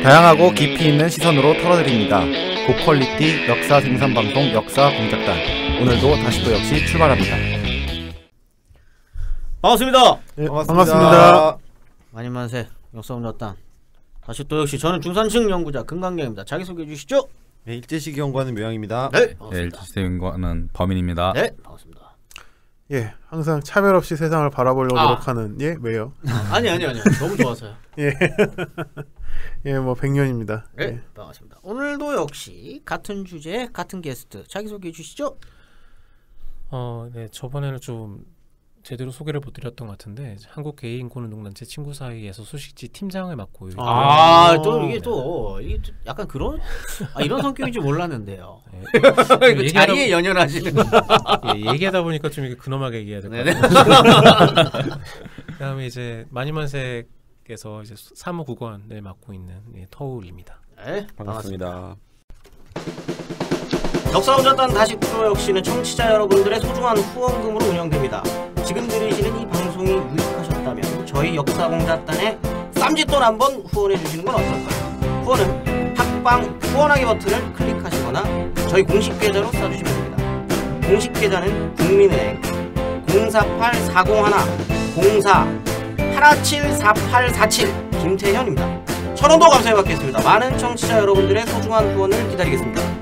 다양하고 깊이 있는 시선으로 털어드립니다. 고퀄리티 역사 생산 방송 역사 공작단. 오늘도 다시 또 역시 출발합니다. 반갑습니다. 네, 반갑습니다. 만인만세 역사 공작단. 다시 또 역시 저는 중산층 연구자 금강경입니다. 자기 소개해 주시죠. 네, 일제시기 연구하는 묘양입니다. 네, 네, 일제시대 연구하는 범인입니다. 네, 반갑습니다. 예, 항상 차별 없이 세상을 바라보려고 노력하는 왜요? 아니 너무 좋아서요. 예, 예, 뭐 100년입니다. 네, 예. 반갑습니다. 오늘도 역시 같은 주제, 같은 게스트 자기 소개해 주시죠. 네, 저번에는 좀 제대로 소개를 못 드렸던 것 같은데 한국 개인 고는농단체 친구 사이에서 소식지 팀장을 맡고 또 이게 또 약간 그런 이런 성격인지 몰랐는데요. 네. 그 자리에 연연하시는. 예, 얘기하다 보니까 좀 이게 근엄하게 얘기해야 될 것 네네. 같아요. 그다음에 이제 만인만세께서 이제 사무국원을 맡고 있는 터울입니다. 네, 반갑습니다. 역사공작단 다시 또 역시는 청취자 여러분들의 소중한 후원금으로 운영됩니다. 지금 들으시는 이 방송이 유익하셨다면 저희 역사공작단에 쌈짓돈 한번 후원해 주시는 건 어떨까요? 후원은 팟빵 후원하기 버튼을 클릭하시거나 저희 공식 계좌로 써주시면 됩니다. 공식 계좌는 국민은행 048-4001-04-174847 김태현입니다. 1,000원도 감사히 받겠습니다. 많은 청취자 여러분들의 소중한 후원을 기다리겠습니다.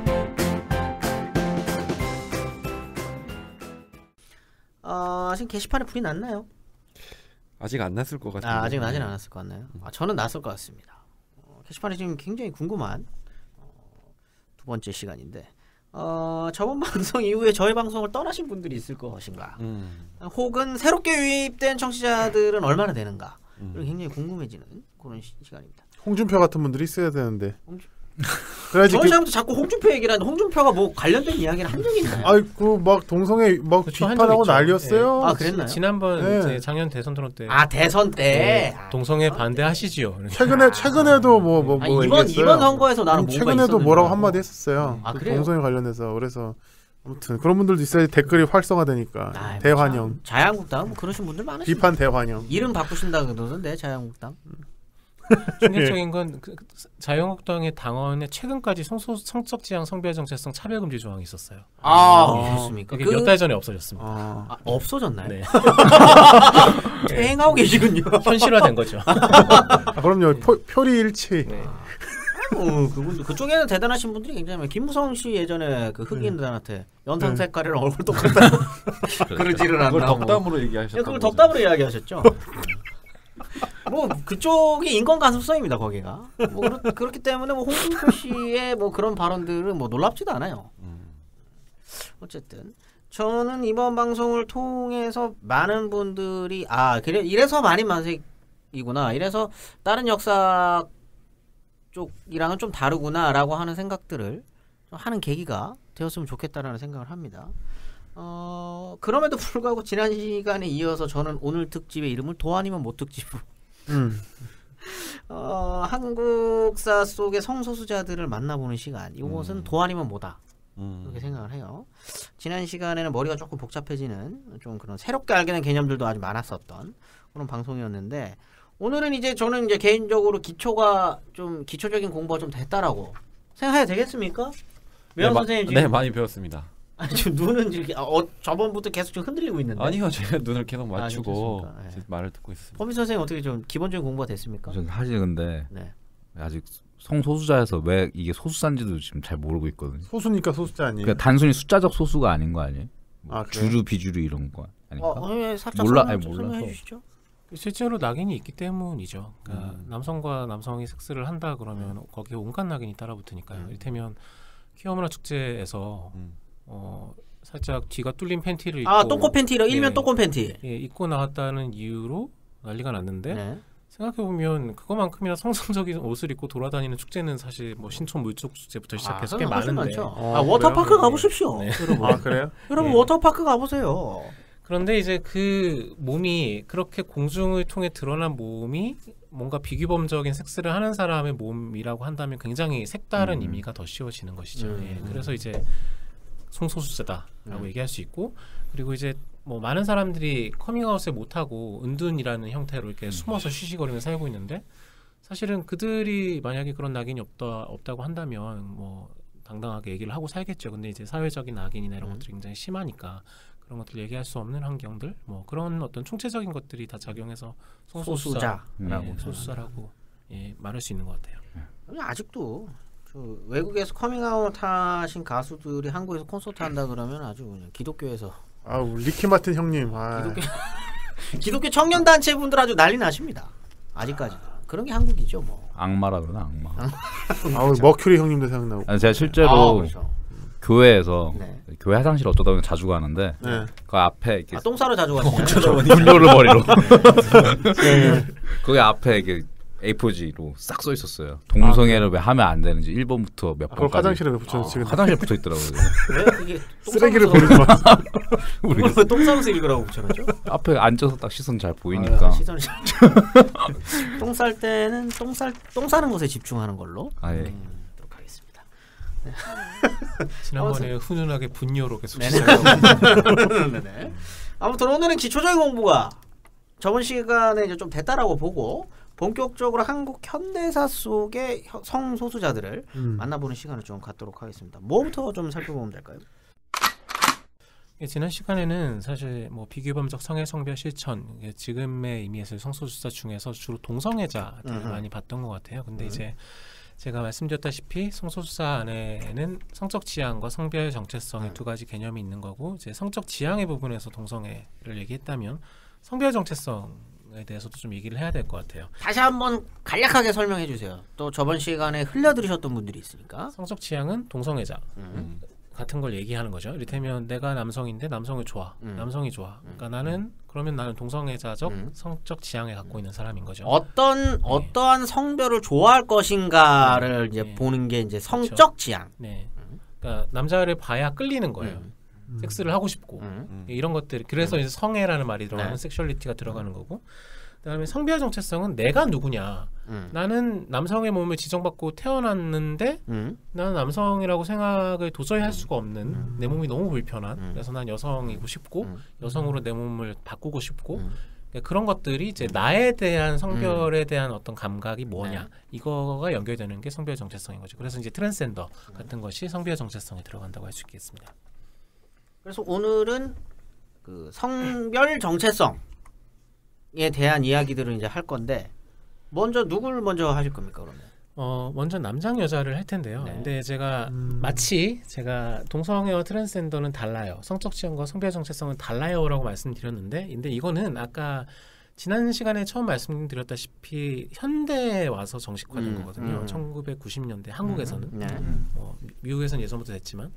지금 게시판에 불이 났나요? 아직 안 났을 것 같은데. 아직 나진 않았을 것 같나요? 저는 났을 것 같습니다. 게시판에 지금 굉장히 궁금한 두 번째 시간인데 저번 방송 이후에 저희 방송을 떠나신 분들이 있을 것인가, 혹은 새롭게 유입된 청취자들은 얼마나 되는가, 굉장히 궁금해지는 그런 시간입니다. 홍준표 같은 분들이 있어야 되는데. 저희 사람도 자꾸 홍준표 얘기를 하는데 홍준표가 뭐 관련된 이야기를 한 적이 있나요? 아이고 막 동성애 막 비판하고 난리였어요. 아, 그랬나요? 지난번 네. 이제 작년 대선 토론 때 대선 때 동성애 반대하시지요. 최근에도 뭐 이번 얘기했어요. 선거에서 나는 뭐가 최근에도 있었는데. 뭐라고 한마디 했었어요. 그 그래요? 동성애 관련해서. 그래서 아무튼 그런 분들도 있어야 댓글이 활성화되니까. 대환영. 자유한국당 뭐 그러신 분들 많으시죠. 비판 대환영. 이름 바꾸신다 그러던데 자유한국당. 충격적인 건 자유한국당의 당원에 최근까지 성적 지향, 성별 정체성, 차별금지 조항이 있었어요. 그렇습니까? 이게 몇 달 전에 없어졌습니다. 없어졌나요? 네. 퇴행하고 계시군요. 현실화된 거죠. 그럼요. 표리일치. 네. 그분들 그쪽에는 대단하신 분들이 굉장히 많아요. 김무성 씨 예전에 그 흑인들한테 연상 색깔이랑 얼굴 똑같다 그러지를 않나. 그걸 덕담으로 얘기하셨다고. 그걸 덕담으로 이야기하셨죠. 뭐 그쪽이 인권 가능성입니다. 거기가 뭐 그렇기 때문에 뭐 홍준표 씨의 뭐 그런 발언들은 뭐 놀랍지도 않아요. 어쨌든 저는 이번 방송을 통해서 많은 분들이 그래 이래서 만인만세이구나, 이래서 다른 역사 쪽이랑은 좀 다르구나라고 하는 생각들을 좀 하는 계기가 되었으면 좋겠다라는 생각을 합니다. 그럼에도 불구하고 지난 시간에 이어서 저는 오늘 특집의 이름을 도 아니면 못 특집으로 한국사 속의 성소수자들을 만나보는 시간, 이것은 도 아니면 뭐다 그렇게 생각을 해요. 지난 시간에는 머리가 조금 복잡해지는 좀 그런 새롭게 알게 된 개념들도 아주 많았었던 그런 방송이었는데, 오늘은 이제 저는 이제 개인적으로 기초적인 공부가 좀 됐다라고 생각해야 되겠습니까? 묘양 선생님 지금 많이 배웠습니다. 지금 눈은 이렇게 저번부터 계속 좀 흔들리고 있는데. 아니요, 제가 눈을 계속 맞추고 네. 말을 듣고 있습니다. 범인 선생님 어떻게 좀 기본적인 공부가 됐습니까? 전 사실 근데 네. 아직 성소수자에서 왜 이게 소수자인지도 지금 잘 모르고 있거든요. 소수니까 소수자 아니에요? 그러니까 단순히 숫자적 소수가 아닌 거 아니에요? 그래요? 주류 비주류 이런 거 아닌가? 살짝 몰라서. 설명해 주시죠. 실제로 낙인이 있기 때문이죠. 그러니까 남성과 남성이 섹스를 한다 그러면 거기에 온갖 낙인이 따라붙으니까요. 이를테면 키워문화 축제에서 살짝 뒤가 뚫린 팬티를 입고 똥꼬 팬티로 일면 똥꼬 팬티 입고 나왔다는 이유로 난리가 났는데, 네. 생각해보면 그거만큼이나 성성적인 옷을 입고 돌아다니는 축제는 사실 뭐 신촌 물쪽 축제부터 시작해서 꽤 많은데. 워터파크 그래요? 가보십시오. 네. 여러분. 그래요? 여러분 워터파크 가보세요. 그런데 이제 그 몸이 그렇게 공중을 통해 드러난 몸이 뭔가 비규범적인 섹스를 하는 사람의 몸이라고 한다면 굉장히 색다른 의미가 더 씌워지는 것이죠. 예. 그래서 이제 성소수자다라고 얘기할 수 있고, 그리고 이제 뭐 많은 사람들이 커밍아웃을 못하고 은둔이라는 형태로 이렇게 숨어서 쉬쉬거리며 살고 있는데, 사실은 그들이 만약에 그런 낙인이 없다고 한다면 뭐 당당하게 얘기를 하고 살겠죠. 근데 이제 사회적인 낙인이나 이런 것들이 굉장히 심하니까 그런 것들 얘기할 수 없는 환경들, 뭐 그런 어떤 총체적인 것들이 다 작용해서 소수자라고 말할 수 있는 것 같아요. 아직도 외국에서 커밍아웃 하신 가수들이 한국에서 콘서트 한다 그러면 아주 그냥 기독교에서 리키 마틴 형님. 기독교 청년 단체 분들 아주 난리 나십니다. 아직까지 그런 게 한국이죠 뭐. 악마라 그러나 악마. 머큐리 형님도 생각나고. 아니, 제가 실제로 그렇죠. 교회에서 교회 화장실 어쩌다 보면 자주 가는데 그 앞에 이렇게 똥 싸러 자주 가시나요? 분뇨를 버리러 거기 앞에 이게 A4G로 싹 써 있었어요. 동성애를 왜 하면 안 되는지 1번부터 몇 번까지. 화장실에 붙여서 화장실에 붙어 있더라고요. 왜 이게 쓰레기를 버리지 마. 왜 똥 싸면서 읽으라고 붙여놨죠? 앞에 앉아서 딱 시선 잘 보이니까. 시선이 똥 쌀 때는 똥 싸는 것에 집중하는 걸로. 하도록 하겠습니다. 지난번에 훈훈하게 분뇨로 계속 네네. 아무튼 오늘은 기초적인 공부가 저번 시간에 이제 좀 됐다라고 보고 본격적으로 한국 현대사 속의 성소수자들을 만나보는 시간을 좀 갖도록 하겠습니다. 뭐부터 좀 살펴보면 될까요? 지난 시간에는 사실 뭐 비규범적 성애 성별 실천, 지금의 의미에서 성소수자 중에서 주로 동성애자들을 많이 봤던 것 같아요. 근데 이제 제가 말씀드렸다시피 성소수자 안에는 성적 지향과 성별 정체성의 두 가지 개념이 있는 거고, 이제 성적 지향의 부분에서 동성애를 얘기했다면 성별 정체성에 대해서도 좀 얘기를 해야 될 것 같아요. 다시 한번 간략하게 설명해 주세요. 또 저번 시간에 흘려들으셨던 분들이 있으니까. 성적 지향은 동성애자 같은 걸 얘기하는 거죠. 이를테면 내가 남성인데 남성이 좋아, 남성이 좋아. 그러니까 나는 동성애자적 성적 지향을 갖고 있는 사람인 거죠. 어떠한 성별을 좋아할 것인가를 이제 보는 게 이제 성적 지향. 네. 그러니까 남자를 봐야 끌리는 거예요. 섹스를 하고 싶고 이런 것들. 그래서 이제 성애라는 말이 들어가는 섹슈얼리티가 들어가는 거고. 그다음에 성별 정체성은 내가 누구냐. 나는 남성의 몸을 지정받고 태어났는데 나는 남성이라고 생각을 도저히 할 수가 없는, 내 몸이 너무 불편한, 그래서 난 여성이고 싶고 여성으로 내 몸을 바꾸고 싶고, 그러니까 그런 것들이 이제 나에 대한 성별에 대한 어떤 감각이 뭐냐, 이거가 연결되는 게 성별 정체성인 거죠. 그래서 이제 트랜스젠더 같은 것이 성별 정체성에 들어간다고 할 수 있겠습니다. 그래서 오늘은 그 성별 정체성에 대한 이야기들을 이제 할 건데, 누굴 먼저 하실 겁니까 그러면? 먼저 남장 여자를 할 텐데요. 근데 제가 마치 제가 동성애와 트랜스젠더는 달라요, 성적 지향과 성별 정체성은 달라요라고 말씀드렸는데, 근데 이거는 아까 지난 시간에 처음 말씀드렸다시피 현대에 와서 정식화된 거거든요. 1990년대 한국에서는 미국에서는 예전부터 됐지만,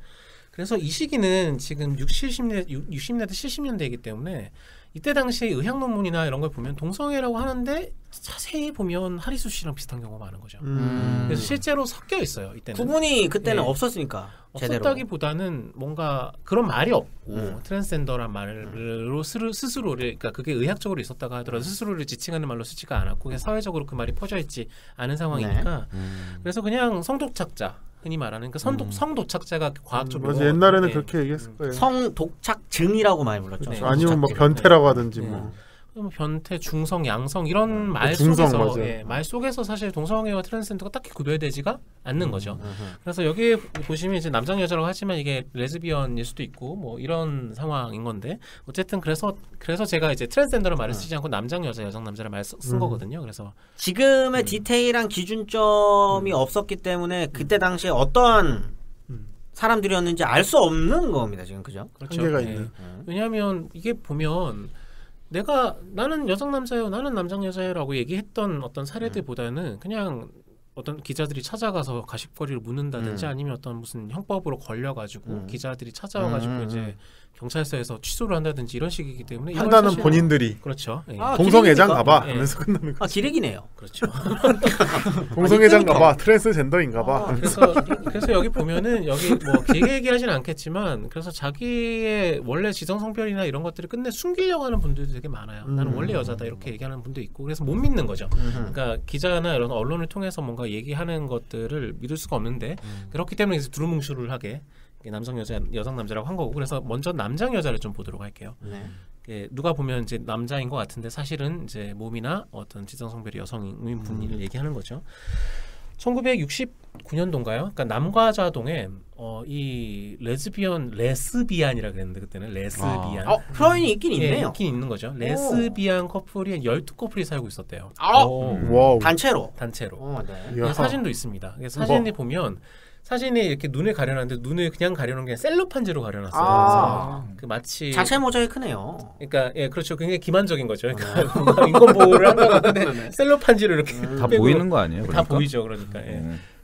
그래서 이 시기는 지금 60년대 70년대이기 때문에 이때 당시에 의학 논문이나 이런 걸 보면 동성애라고 하는데 자세히 보면 하리수 씨랑 비슷한 경우가 많은 거죠. 그래서 실제로 섞여 있어요. 이때는 구분이 그때는 없었으니까. 없었다기보다는 뭔가 그런 말이 없고 트랜스젠더란 말로 스스로를, 그러니까 그게 의학적으로 있었다가 하더라도 스스로를 지칭하는 말로 쓰지가 않았고, 사회적으로 그 말이 퍼져 있지 않은 상황이니까 그래서 그냥 성독착자, 흔히 말하는 그 성도착자가 과학적으로 맞아, 옛날에는 그렇게 얘기했을 거예요. 성독착증이라고 많이 불렀죠. 아니면 뭐 변태라고 하든지 뭐 변태, 중성, 양성 이런 말 속에서 말 속에서 사실 동성애와 트랜스젠더가 딱히 구별되지가 않는 거죠. 그래서 여기에 보시면 이제 남장 여자라고 하지만 이게 레즈비언일 수도 있고 뭐 이런 상황인 건데, 어쨌든 그래서 제가 이제 트랜스젠더를 말을 쓰지 않고 남장 여자, 여성 남자를 말 쓴 거거든요. 그래서 지금의 디테일한 기준점이 없었기 때문에 그때 당시에 어떠한 사람들이었는지 알 수 없는 겁니다. 지금 그죠? 그렇죠. 한계가 있는. 왜냐하면 이게 보면 나는 여성 남자예요, 나는 남장 여자예요라고 얘기했던 어떤 사례들보다는 그냥 어떤 기자들이 찾아가서 가십거리를 묻는다든지 아니면 어떤 무슨 형법으로 걸려가지고 기자들이 찾아와가지고 이제 경찰서에서 취소를 한다든지 이런 식이기 때문에 판단은 본인들이. 그렇죠. 동성애장 가봐 하면서 끝나는 거. 기레기네요. 그렇죠. 동성애장 가봐, 트랜스젠더인가 봐. 그래서 여기 보면은 여기 뭐 길게 얘기하진 않겠지만, 그래서 자기의 원래 지정 성별이나 이런 것들을 끝내 숨기려고 하는 분들도 되게 많아요. 나는 원래 여자다 이렇게 얘기하는 분도 있고, 그래서 못 믿는 거죠. 그러니까 기자나 이런 언론을 통해서 뭔가 얘기하는 것들을 믿을 수가 없는데, 그렇기 때문에 이제 두루뭉술을 하게 남성 여자, 여성 남자라고 한 거고. 그래서 먼저 남장 여자를 좀 보도록 할게요. 누가 보면 이제 남자인 것 같은데 사실은 이제 몸이나 어떤 지성 성별이 여성인 분을 얘기하는 거죠. 1969년도인가요? 그러니까 남과자동에 이 레스비안이라 그랬는데 그때는 레스비안. 표현이 있긴 있네요. 있긴 있는 거죠. 레스비안 커플이 12커플이 살고 있었대요. 와우. 단체로. 네. 사진도 있습니다. 사진이 보면 사진에 이렇게 눈을 가려놨는데 눈을 그냥 가려놓은 게 셀로판지로 가려놨어요. 그래서 그 마치 자체 모자이크네요. 그러니까 그렇죠. 굉장히 기만적인 거죠. 그러니까 인권 보호를 한다고 하는데 셀로판지로 이렇게 다 보이는 거 아니에요? 다 보이죠. 그러니까.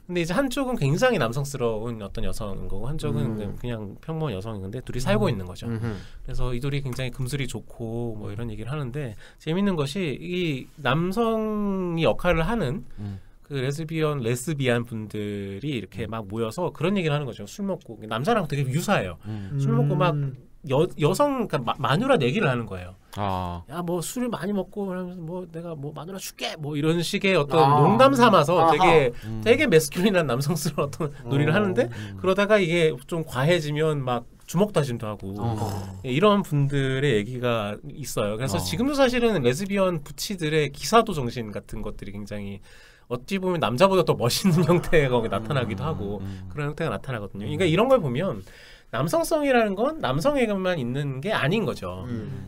근데 이제 한쪽은 굉장히 남성스러운 어떤 여성인 거고 한쪽은 그냥 평범한 여성인 건데 둘이 살고 있는 거죠. 그래서 이 둘이 굉장히 금슬이 좋고 뭐 이런 얘기를 하는데 재밌는 것이 이 남성이 역할을 하는 그 레스비안 분들이 이렇게 막 모여서 그런 얘기를 하는 거죠. 술 먹고 남자랑 되게 유사해요. 술 먹고 막 여성 그러니까 마누라 얘기를 하는 거예요. 야 뭐 술을 많이 먹고 뭐 내가 뭐 마누라 줄게 뭐 이런 식의 어떤 농담 삼아서 되게 매스큘린한 남성스러운 어떤 놀이를 하는데 그러다가 이게 좀 과해지면 막 주먹다짐도 하고 이런 분들의 얘기가 있어요. 그래서 지금도 사실은 레즈비언 부치들의 기사도 정신 같은 것들이 굉장히 어찌 보면 남자보다 더 멋있는 형태가 나타나기도 하고 그런 형태가 나타나거든요. 그러니까 이런 걸 보면 남성성이라는 건 남성에게만 있는 게 아닌 거죠.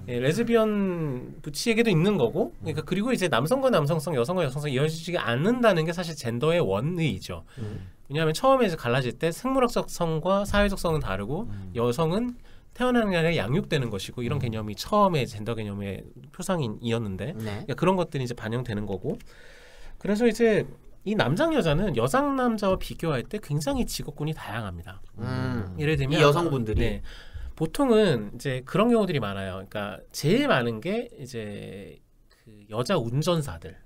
레즈비언 부치에게도 있는 거고, 그러니까 그리고 이제 남성과 남성성, 여성과 여성성이 이어지지 않는다는 게 사실 젠더의 원의이죠. 왜냐하면 처음에 이제 갈라질 때 생물학적 성과 사회적 성은 다르고 여성은 태어나는 게 아니라 양육되는 것이고 이런 개념이 처음에 젠더 개념의 표상이었는데 그러니까 그런 것들이 이제 반영되는 거고. 그래서 이제 이 남장 여자는 여장 남자와 비교할 때 굉장히 직업군이 다양합니다. 예를 들면 이 여성분들이 네, 보통은 이제 그런 경우들이 많아요. 그러니까 제일 많은 게 이제 그 여자 운전사들.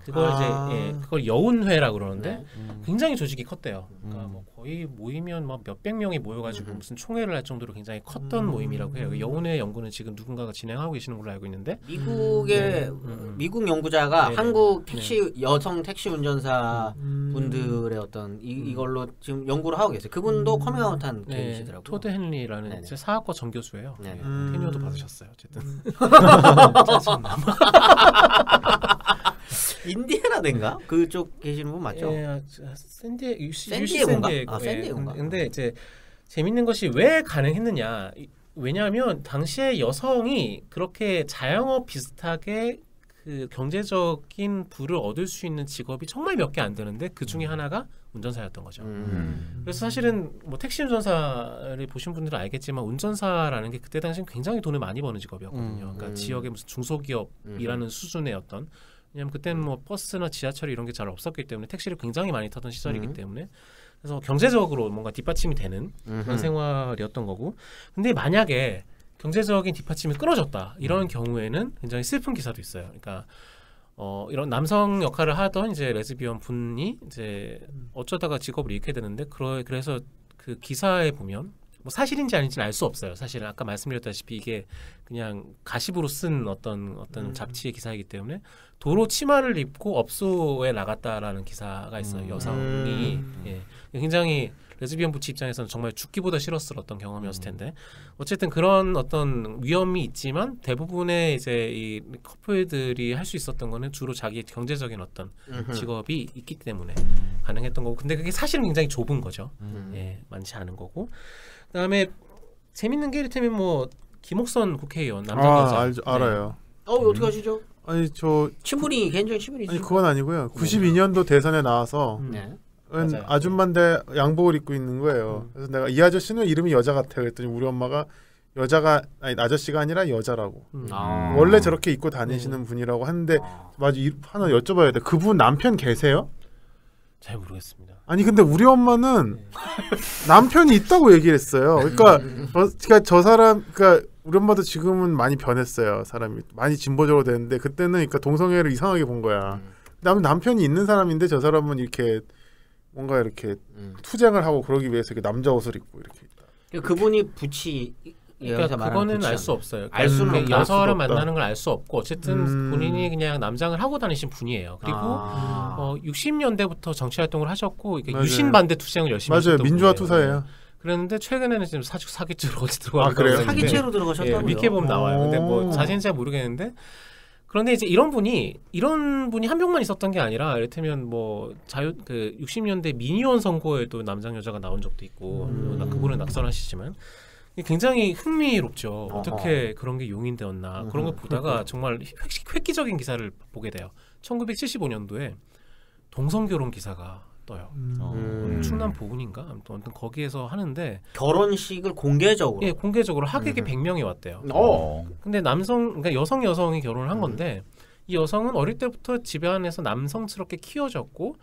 그걸 이제 그걸 여운회라고 그러는데 굉장히 조직이 컸대요. 그러니까 뭐 거의 모이면 막 몇백 명이 모여가지고 무슨 총회를 할 정도로 굉장히 컸던 모임이라고 해요. 여운회 연구는 지금 누군가가 진행하고 계시는 걸로 알고 있는데 미국의 미국 연구자가 한국 택시 여성 택시 운전사 분들의 어떤 이걸로 지금 연구를 하고 계세요. 그분도 커밍아웃한 케이스더라고요. 토드 헨리라는 사학과 전교수예요. 테니어도 받으셨어요. 어쨌든 인디애나인가 그쪽 계시는 분 맞죠? 샌디에고인가? 샌디에고인가? 근데 이제 재밌는 것이 왜 가능했느냐? 왜냐하면 당시에 여성이 그렇게 자영업 비슷하게 그 경제적인 부를 얻을 수 있는 직업이 정말 몇 개 안 되는데 그 중에 하나가 운전사였던 거죠. 그래서 사실은 뭐 택시 운전사를 보신 분들은 알겠지만 운전사라는 게 그때 당시엔 굉장히 돈을 많이 버는 직업이었거든요. 그러니까 지역의 무슨 중소기업이라는 수준의 어떤 왜냐하면 그때는 뭐 버스나 지하철 이런 게 잘 없었기 때문에 택시를 굉장히 많이 타던 시절이기 때문에 그래서 경제적으로 뭔가 뒷받침이 되는 그런 생활이었던 거고. 근데 만약에 경제적인 뒷받침이 끊어졌다 이런 경우에는 굉장히 슬픈 기사도 있어요. 그러니까 이런 남성 역할을 하던 이제 레즈비언 분이 이제 어쩌다가 직업을 잃게 되는데 그래서 그 기사에 보면 뭐 사실인지 아닌지는 알 수 없어요. 사실은 아까 말씀드렸다시피 이게 그냥 가십으로 쓴 어떤 잡지의 기사이기 때문에 도로 치마를 입고 업소에 나갔다라는 기사가 있어요. 여성이 굉장히 레즈비언 부치 입장에서는 정말 죽기보다 싫었을 어떤 경험이었을 텐데 어쨌든 그런 어떤 위험이 있지만 대부분의 이제 이 커플들이 할 수 있었던 거는 주로 자기 경제적인 어떤 직업이 있기 때문에 가능했던 거고 근데 그게 사실은 굉장히 좁은 거죠. 많지 않은 거고 그다음에 재밌는 게 이를테면 뭐 김옥선 국회의원 남자 여자 알아요. 어떻게 하시죠? 아니 저 친분이 개인적인 친분이지. 아니 그건 아니고요. 92년도 대선에 나와서 아줌마인데 양복을 입고 있는 거예요. 그래서 내가 이 아저씨는 이름이 여자 같아 그랬더니 우리 엄마가 여자가 아니 아저씨가 아니라 여자라고. 원래 저렇게 입고 다니시는 분이라고 하는데 맞아 하나 여쭤봐야 돼. 그분 남편 계세요? 잘 모르겠습니다. 아니 근데 우리 엄마는 남편이 있다고 얘기를 했어요. 그러니까 저 사람 그러니까 우리 엄마도 지금은 많이 변했어요. 사람이 많이 진보적으로 됐는데 그때는 그러니까 동성애를 이상하게 본 거야. 남편이 있는 사람인데 저 사람은 이렇게 뭔가 이렇게 투쟁을 하고 그러기 위해서 이렇게 남자 옷을 입고 이렇게. 그분이 부치. 그러니까 그거는 알 수 없어요. 알 수는 없다. 여성을 만나는 걸 알 수 없고 어쨌든 본인이 그냥 남장을 하고 다니신 분이에요. 그리고 60년대부터 정치 활동을 하셨고 유신 반대 투쟁을 열심히 하셨던 민주화 분이에요. 투사예요. 그랬는데 최근에는 지금 사기죄로 어디 들어가고 아, 그래요? 사기죄로 들어가셨다고요? 위키에 보면 나와요. 근데 뭐 오. 자세히는 잘 모르겠는데 그런데 이제 이런 분이 한 명만 있었던 게 아니라 이를테면 뭐 60년대 미니언 선고에도 남장 여자가 나온 적도 있고 그분은 낙선하시지만 굉장히 흥미롭죠. 어떻게 그런 게 용인되었나 그런 걸 보다가 정말 획기적인 기사를 보게 돼요. 1975년도에 동성결혼 기사가 떠요. 충남 보은인가 아무튼 거기에서 하는데 결혼식을 공개적으로 예 공개적으로 하객이 100명이 왔대요. 근데 그러니까 여성이 결혼을 한 건데 이 여성은 어릴 때부터 집안에서 남성스럽게 키워졌고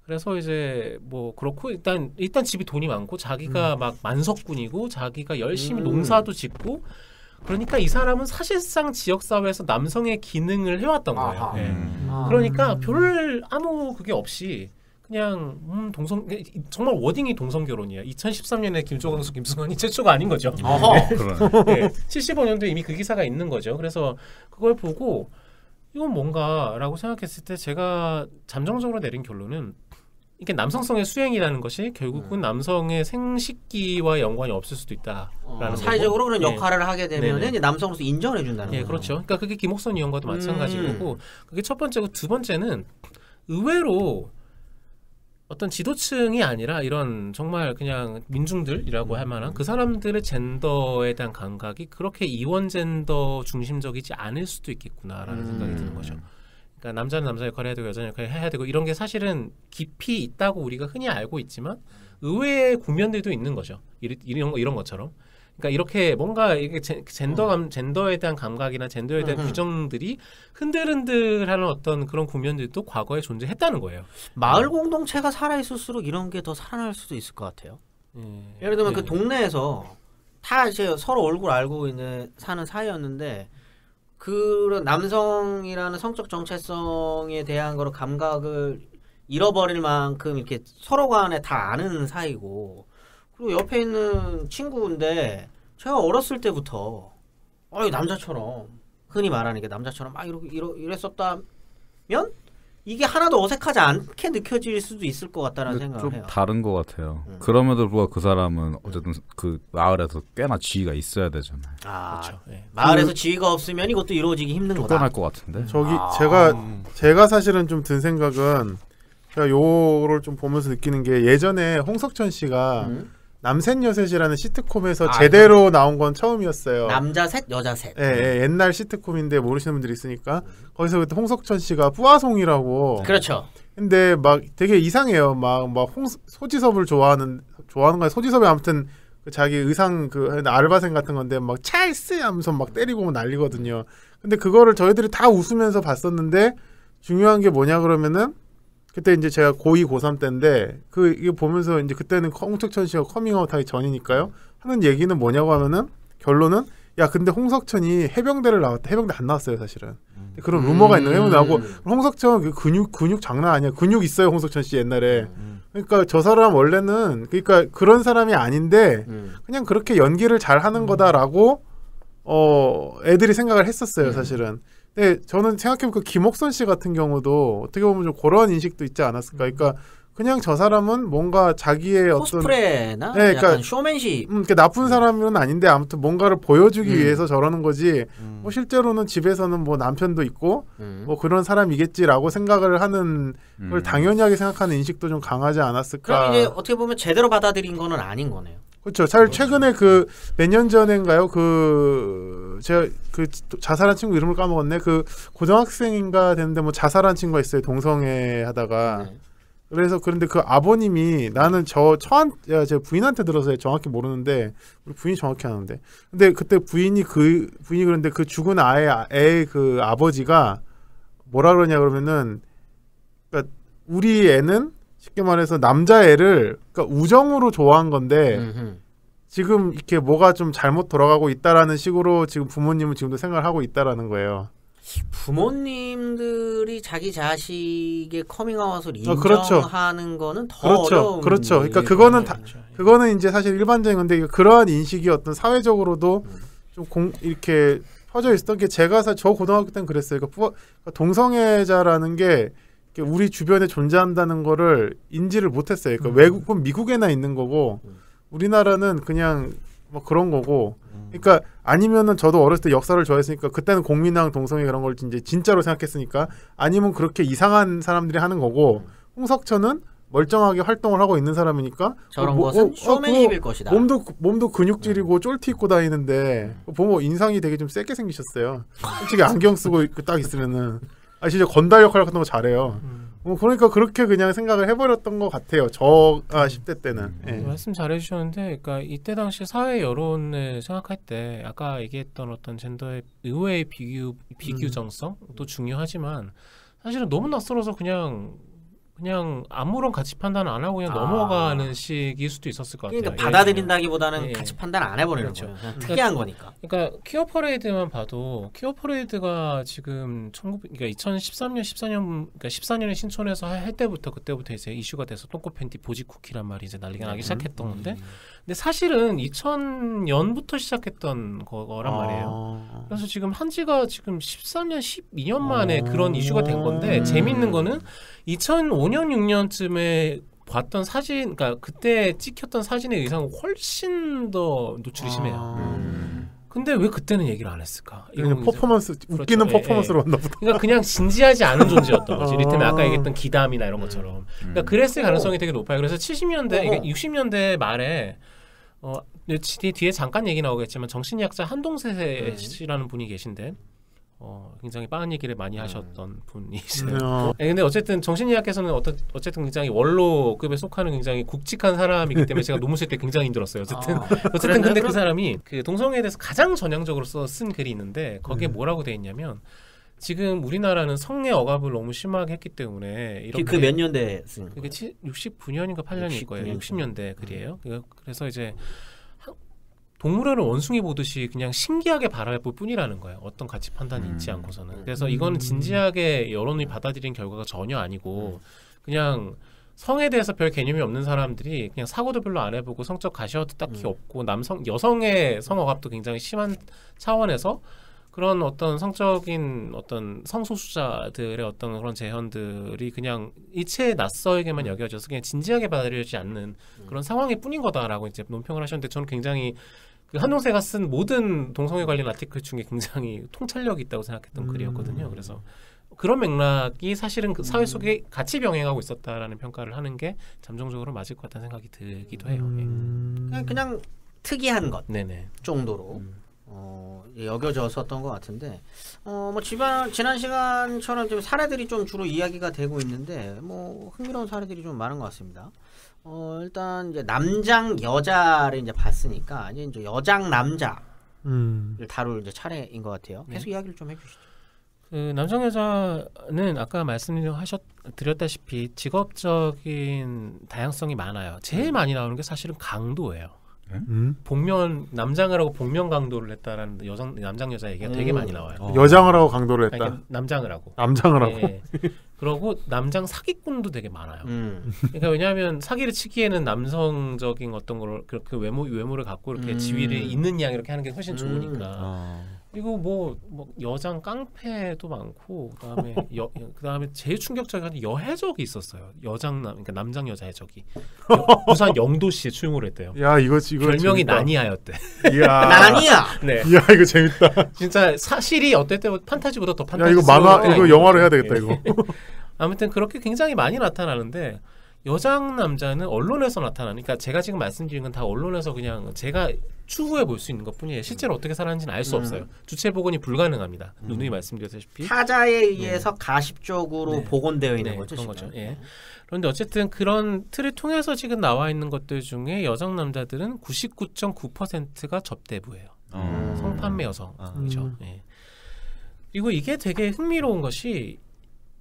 그래서 이제 뭐 그렇고 일단 집이 돈이 많고 자기가 막 만석군이고 자기가 열심히 농사도 짓고 그러니까 이 사람은 사실상 지역 사회에서 남성의 기능을 해왔던 거예요. 예. 그러니까 아무 그게 없이 그냥 정말 워딩이 동성 결혼이야. 2013년에 김조광수 김승환이 최초가 아닌 거죠. 네, 75년도에 이미 그 기사가 있는 거죠. 그래서 그걸 보고 이건 뭔가라고 생각했을 때 제가 잠정적으로 내린 결론은 이게 남성성의 수행이라는 것이 결국은 남성의 생식기와 연관이 없을 수도 있다라는 사회적으로 그런 네. 역할을 하게 되면 네네. 이제 남성으로서 인정을 해준다는 예, 거죠. 그렇죠. 그러니까 그게 김옥선 의원과도 마찬가지고 그게 첫 번째고 두 번째는 의외로 어떤 지도층이 아니라 이런 정말 그냥 민중들이라고 할 만한 그 사람들의 젠더에 대한 감각이 그렇게 이원 젠더 중심적이지 않을 수도 있겠구나라는 생각이 드는 거죠. 그러니까 남자는 남자 역할을 해야 되고 여자는 역할을 해야 되고 이런 게 사실은 깊이 있다고 우리가 흔히 알고 있지만 의외의 국면들도 있는 거죠. 이런 것처럼. 그러니까 이렇게 뭔가 이게 젠더에 대한 감각이나 젠더에 대한 규정들이 흔들흔들하는 어떤 그런 국면들도 과거에 존재했다는 거예요. 마을 공동체가 살아있을수록 이런 게 더 살아날 수도 있을 것 같아요. 예를 들면 그 동네에서 다 이제 서로 얼굴 알고 사는 사이였는데 그런 남성이라는 성적 정체성에 대한 거로 감각을 잃어버릴 만큼 이렇게 서로 간에 다 아는 사이고 그리고 옆에 있는 친구인데 제가 어렸을 때부터 남자처럼 흔히 말하는 게 남자처럼 막 이랬었다면 이게 하나도 어색하지 않게 느껴질 수도 있을 것 같다는 생각을 좀 해요. 다른 것 같아요. 그럼에도 불구하고 그 사람은 어쨌든 그 마을에서 꽤나 지위가 있어야 되잖아요. 그렇죠. 네. 마을에서 지위가 없으면 이것도 이루어지기 힘든 거다. 쫓겨날 것 같은데. 제가 사실은 좀 든 생각은 제가 요를 좀 보면서 느끼는 게 예전에 홍석천 씨가 남셋 여셋이라는 시트콤에서 제대로 나온 건 처음이었어요. 남자 셋, 여자 셋. 예, 옛날 시트콤인데 모르시는 분들이 있으니까 거기서 그때 홍석천 씨가 뿌아송이라고. 그렇죠. 근데 막 되게 이상해요. 막 소지섭을 좋아하는 거 소지섭이 아무튼 그 자기 의상 그 알바생 같은 건데 막 찰스 하면서 막 때리고 난리거든요. 근데 그거를 저희들이 다 웃으면서 봤었는데 중요한 게 뭐냐 그러면은 그때 이제 제가 고2, 고3 때인데 이게 보면서 이제 그때는 홍석천 씨가 커밍아웃 하기 전이니까요. 하는 얘기는 뭐냐고 하면은 결론은 야 근데 홍석천이 해병대를 나왔다. 해병대 안 나왔어요 사실은. 그런 루머가 있는 해병대 나오고 홍석천 그 근육 장난 아니야. 근육 있어요 홍석천 씨 옛날에. 그러니까 저 사람 원래는 그러니까 그런 사람이 아닌데 그냥 그렇게 연기를 잘 하는 거다라고 애들이 생각을 했었어요 사실은. 근데 저는 생각해보면 김옥선 씨 같은 경우도 어떻게 보면 좀 그런 인식도 있지 않았을까. 그러니까 그냥 저 사람은 뭔가 자기의 코스프레나 어떤 그러니까 약간 쇼맨십 그러니까 나쁜 사람은 아닌데 아무튼 뭔가를 보여주기 위해서 저러는 거지 뭐 실제로는 집에서는 뭐 남편도 있고 뭐 그런 사람이겠지라고 생각을 하는 걸 당연하게 생각하는 인식도 좀 강하지 않았을까. 그럼 이제 어떻게 보면 제대로 받아들인 거는 아닌 거네요. 그렇죠. 사실 최근에 그 몇 년 전인가요? 제가 그 자살한 친구 이름을 까먹었네. 그 고등학생인가 됐는데 뭐 자살한 친구가 있어요. 동성애 하다가. 그래서 그런데 그 아버님이 나는 제 부인한테 들어서 정확히 모르는데 우리 부인이 정확히 아는데. 근데 그때 부인이 그런데 그 죽은 애의 그 아버지가 뭐라 그러냐 그러면은 그러니까 우리 애는 쉽게 말해서 남자애를 그러니까 우정으로 좋아한 건데 지금 이렇게 뭐가 좀 잘못 돌아가고 있다라는 식으로 지금 부모님은 지금도 생각을 하고 있다라는 거예요. 부모님들이 자기 자식의 커밍아웃을 그렇죠. 인정하는 거는 더 어려운. 그렇죠. 그러니까 그거는 이제 사실 일반적인 건데 그러한 인식이 어떤 사회적으로도 좀 이렇게 퍼져 있었던 게 제가 저 고등학교 때는 그랬어요. 그러니까 동성애자라는 게 우리 주변에 존재한다는 거를 인지를 못했어요. 그러니까 외국은 미국에나 있는 거고 우리나라는 그냥 뭐 그런 거고. 그러니까 아니면은 저도 어렸을 때 역사를 좋아했으니까 그때는 공민왕 동성애 그런 걸 이제 진짜로 생각했으니까 아니면 그렇게 이상한 사람들이 하는 거고 홍석천은 멀쩡하게 활동을 하고 있는 사람이니까 저런 것은 쇼맨십일 것이다. 몸도 근육질이고 쫄티 입고 다니는데 보면 인상이 되게 좀 세게 생기셨어요. 솔직히 안경 쓰고 딱 있으면은 진짜 건달 역할 같은 거 잘해요. 그러니까 그렇게 그냥 생각을 해버렸던 것 같아요. 저가 10대 때는. 예. 말씀 잘해주셨는데, 그러니까 이때 당시 사회 여론을 생각할 때 아까 얘기했던 어떤 젠더의 의외의 비규정성도 중요하지만 사실은 너무 낯설어서 그냥 아무런 가치 판단 안 하고 그냥 넘어가는 식일 수도 있었을 것 같아요. 그러니까 받아들인다기보다는 가치 판단 안 해버리는 그렇죠. 거예요. 그냥 특이한 거니까. 그러니까 퀴어 퍼레이드만 봐도 퀴어 퍼레이드가 지금 2013년, 14년에 신촌에서 할 때부터 그때부터 이제 이슈가 돼서 똥꼬 팬티 보지 쿠키란 말이 이제 난리가 나기 시작했던 건데, 근데 사실은 2000년부터 시작했던 거란 말이에요. 그래서 지금 한지가 지금 13년, 12년 만에 그런 이슈가 된 건데 재밌는 거는 2005년, 6년쯤에 봤던 사진, 그러니까 그때 찍혔던 사진의 의상은 훨씬 더 노출이 심해요. 근데 왜 그때는 얘기를 안 했을까? 그냥 퍼포먼스, 웃기는 그렇죠. 퍼포먼스로 왔나 보다. 그러니까 그냥 진지하지 않은 존재였던 거지. 이를테면 아까 얘기했던 기담이나 이런 것처럼. 그러니까 그랬을 가능성이 되게 높아요. 그래서 70년대, 60년대 말에 뒤에 잠깐 얘기 나오겠지만 정신의학자 한동세 씨라는 분이 계신데 굉장히 빠른 얘기를 많이 하셨던 분이세요. 근데 어쨌든 정신의학에서는 어쨌든 굉장히 원로급에 속하는 굉장히 굵직한 사람이기 때문에 제가 논문 쓸 때 굉장히 힘들었어요. 어쨌든 근데 그 사람이 그 동성애에 대해서 가장 전향적으로 쓴 글이 있는데 거기에 뭐라고 돼 있냐면 지금 우리나라는 성애 억압을 너무 심하게 했기 때문에 이렇게 그 몇 년대에 쓴 그게 69년인가 8년일 거예요. 60년대 글이에요. 그래서 이제 동물원을 원숭이 보듯이 그냥 신기하게 바라볼 뿐이라는 거예요. 어떤 가치 판단이 있지 않고서는. 그래서 이거는 진지하게 여론이 받아들인 결과가 전혀 아니고 그냥 성에 대해서 별 개념이 없는 사람들이 그냥 사고도 별로 안 해보고 성적 가시화도 딱히 없고 여성의 성억압도 굉장히 심한 차원에서 그런 어떤 성적인 어떤 성소수자들의 어떤 그런 재현들이 그냥 일체 낯설게만 여겨져서 그냥 진지하게 받아들여지지 않는 그런 상황일 뿐인 거다라고 이제 논평을 하셨는데 저는 굉장히 그 한동세가 쓴 모든 동성애 관련 아티클 중에 굉장히 통찰력이 있다고 생각했던 글이었거든요. 그래서 그런 맥락이 사실은 그 사회 속에 같이 병행하고 있었다라는 평가를 하는 게 잠정적으로 맞을 것 같다는 생각이 들기도 해요. 그냥 특이한 것 네네. 정도로 여겨졌었던 것 같은데 뭐 지난 시간처럼 좀 사례들이 좀 주로 이야기가 되고 있는데 뭐 흥미로운 사례들이 좀 많은 것 같습니다. 일단 이제 남장 여자를 이제 봤으니까 이제 여장 남자를 다룰 이제 차례인 것 같아요. 계속 이야기를 좀 해주시죠. 그 남성 여자는 아까 말씀드렸다시피 직업적인 다양성이 많아요. 제일 많이 나오는 게 사실은 강도예요. 복면 남장을 하고 복면 강도를 했다라는 남장 여자 얘기가 되게 많이 나와요. 여장을 하고 강도를 했다. 아니, 남장을 하고. 남장을 하고. 예. 그러고 남장 사기꾼도 되게 많아요. 그러니까 왜냐하면 사기를 치기에는 남성적인 어떤 걸 그렇게 외모를 갖고 이렇게 지위를 있는 양 이렇게 하는 게 훨씬 좋으니까. 그리고 뭐 여장 깡패도 많고 그다음에 제일 충격적인 여해적이 있었어요. 그러니까 남장 여자 해적이 부산 영도시에 출몰을 했대요. 야 이거 별명이 재밌다. 나니아였대. 이야. 나니아. 네. 야 이거 재밌다. 진짜 사실이 어떨 때 판타지보다 더 판타지. 야 이거 만화 이거 영화로 해야 되겠다 이거. 아무튼 그렇게 굉장히 많이 나타나는데 여장 남자는 언론에서 나타나니까 제가 지금 말씀드린 건 다 언론에서 그냥 제가 추후에 볼 수 있는 것뿐이에요. 실제로 어떻게 살았는지는 알 수 없어요. 주체 복원이 불가능합니다. 누누이 말씀드렸다시피 타자에 의해서 가십적으로 복원되어 있는 거죠. 그런 거죠. 예. 그런데 어쨌든 그런 틀을 통해서 지금 나와 있는 것들 중에 여성 남자들은 99.9%가 접대부예요. 성판매 여성이죠. 예. 그리고 이게 되게 흥미로운 것이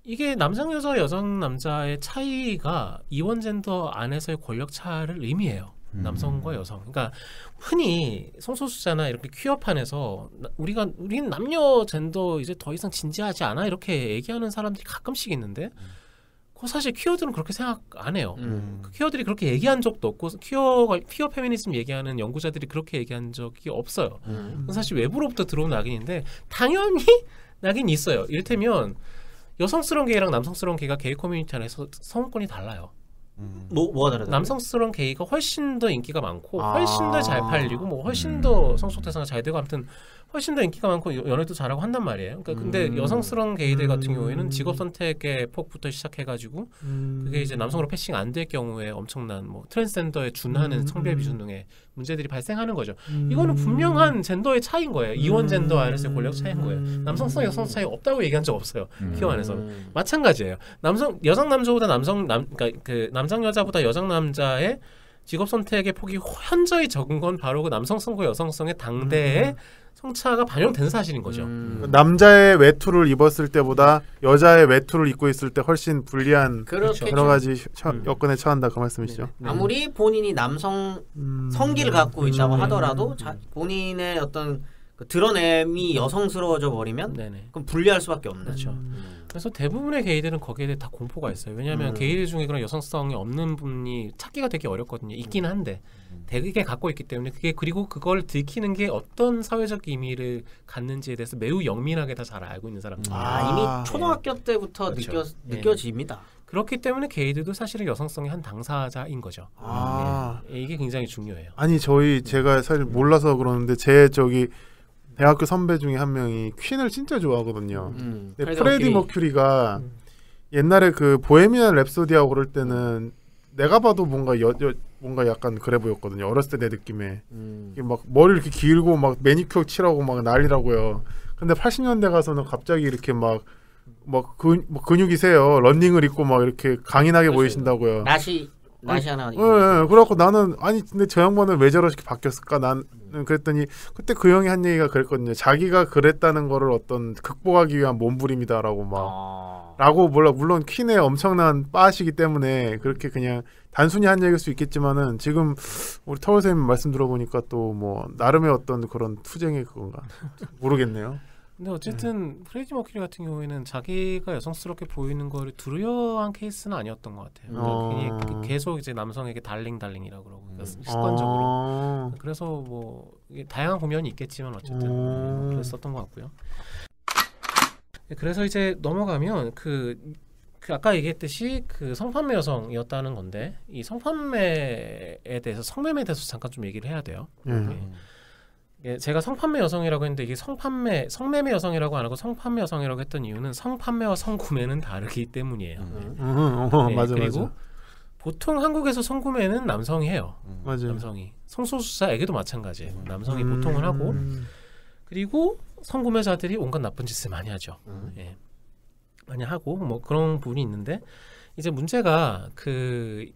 이게 남성 여자 여성 남자의 차이가 이원 젠더 안에서의 권력 차를 의미해요. 남성과 여성. 그러니까 흔히 성소수자나 이렇게 퀴어판에서 우리는 남녀 젠더 이제 더 이상 진지하지 않아 이렇게 얘기하는 사람들이 가끔씩 있는데 사실 퀴어들은 그렇게 생각 안 해요. 퀴어들이 그렇게 얘기한 적도 없고 퀴어 페미니즘 얘기하는 연구자들이 그렇게 얘기한 적이 없어요. 사실 외부로부터 들어온 낙인인데 당연히 낙인이 있어요. 이를테면 여성스러운 게이랑 남성스러운 게이가 게이 커뮤니티 안에서 성권이 달라요. 뭐가 다르다? 남성스러운 게이가 훨씬 더 인기가 많고 훨씬 더 잘 팔리고 뭐 훨씬 더 성적 대상이 잘 되고 아무튼 훨씬 더 인기가 많고 연애도 잘하고 한단 말이에요. 그러니까 근데 여성스러운 게이들 같은 경우에는 직업 선택의 폭부터 시작해가지고 그게 이제 남성으로 패싱 안 될 경우에 엄청난 뭐 트랜스젠더에 준하는 성별 비준 등의 문제들이 발생하는 거죠. 이거는 분명한 젠더의 차이인 거예요. 이원 젠더 안에서의 권력 차이인 거예요. 남성성 여성 차이 없다고 얘기한 적 없어요. 키워 안에서 마찬가지예요. 여성 남자보다 그러니까 그 남성 여자보다 여성 남자의 직업 선택의 폭이 현저히 적은 건 바로 그 남성성과 여성성의 당대의 성차가 반영된 사실인 거죠. 남자의 외투를 입었을 때보다 여자의 외투를 입고 있을 때 훨씬 불리한 그렇겠죠. 여러 가지 여건에 처한다 그 말씀이시죠. 아무리 본인이 남성 성기를 갖고 있다고 하더라도 본인의 어떤 그 드러냄이 여성스러워져 버리면 그럼 불리할 수밖에 없는. 그렇죠. 그래서 대부분의 게이들은 거기에 대해 다 공포가 있어요. 왜냐하면 게이들 중에 그런 여성성이 없는 분이 찾기가 되게 어렵거든요. 있긴 한데 대개 갖고 있기 때문에 그리고 그걸 들키는 게 어떤 사회적 의미를 갖는지에 대해서 매우 영민하게 다 잘 알고 있는 사람들. 이미 초등학교 때부터 그렇죠. 느껴집니다. 그렇기 때문에 게이들도 사실은 여성성의 한 당사자인 거죠. 이게 굉장히 중요해요. 아니 제가 사실 몰라서 그러는데 제 대학교 선배 중에 한 명이 퀸을 진짜 좋아하거든요. 근데 프레디 머큐리가 옛날에 그 보헤미안 랩소디하고 그럴 때는 내가 봐도 뭔가 약간 그래 보였거든요. 어렸을 때 내 느낌에 이게 막 머리 이렇게 길고 막 매니큐어 칠하고 막 난리라고요. 근데 80년대 가서는 갑자기 이렇게 막 근육이 세요. 런닝을 입고 막 이렇게 강인하게 보이신다고요. 나시 하나. 예. 그래갖고 나는 근데 저 양반은 왜 저렇게 바뀌었을까? 나는 그랬더니 그때 그 형이 한 얘기가 그랬거든요. 자기가 그랬다는 거를 어떤 극복하기 위한 몸부림이다라고 라고 물론 퀸의 엄청난 빠시기 때문에 그렇게 그냥 단순히 한 얘기일 수 있겠지만은 지금 우리 터울 선생님 말씀 들어보니까 또 뭐 나름의 어떤 그런 투쟁의 그건가 모르겠네요. 근데 어쨌든 프레디 머큐리 같은 경우에는 자기가 여성스럽게 보이는 거를 두려워한 케이스는 아니었던 것 같아요. 계속 이제 남성에게 달링이라고 그러고 습관적으로. 그래서 뭐 다양한 고면이 있겠지만 어쨌든 그랬었던 것 같고요. 그래서 이제 넘어가면 그 아까 얘기했듯이 그 성판매 여성이었다는 건데 이 성판매에 대해서 성매매에 대해서 잠깐 좀 얘기를 해야 돼요. 제가 성판매 여성이라고 했는데 이게 성매매 여성이라고 안 하고 성판매 여성이라고 했던 이유는 성판매와 성구매는 다르기 때문이에요. 맞아. 그리고 보통 한국에서 성구매는 남성이 해요. 맞아요. 남성이 성소수자에게도 마찬가지예요. 남성이 보통을 하고 그리고 성구매자들이 온갖 나쁜 짓을 많이 하죠. 많이 하고 뭐 그런 부분이 있는데 이제 문제가 그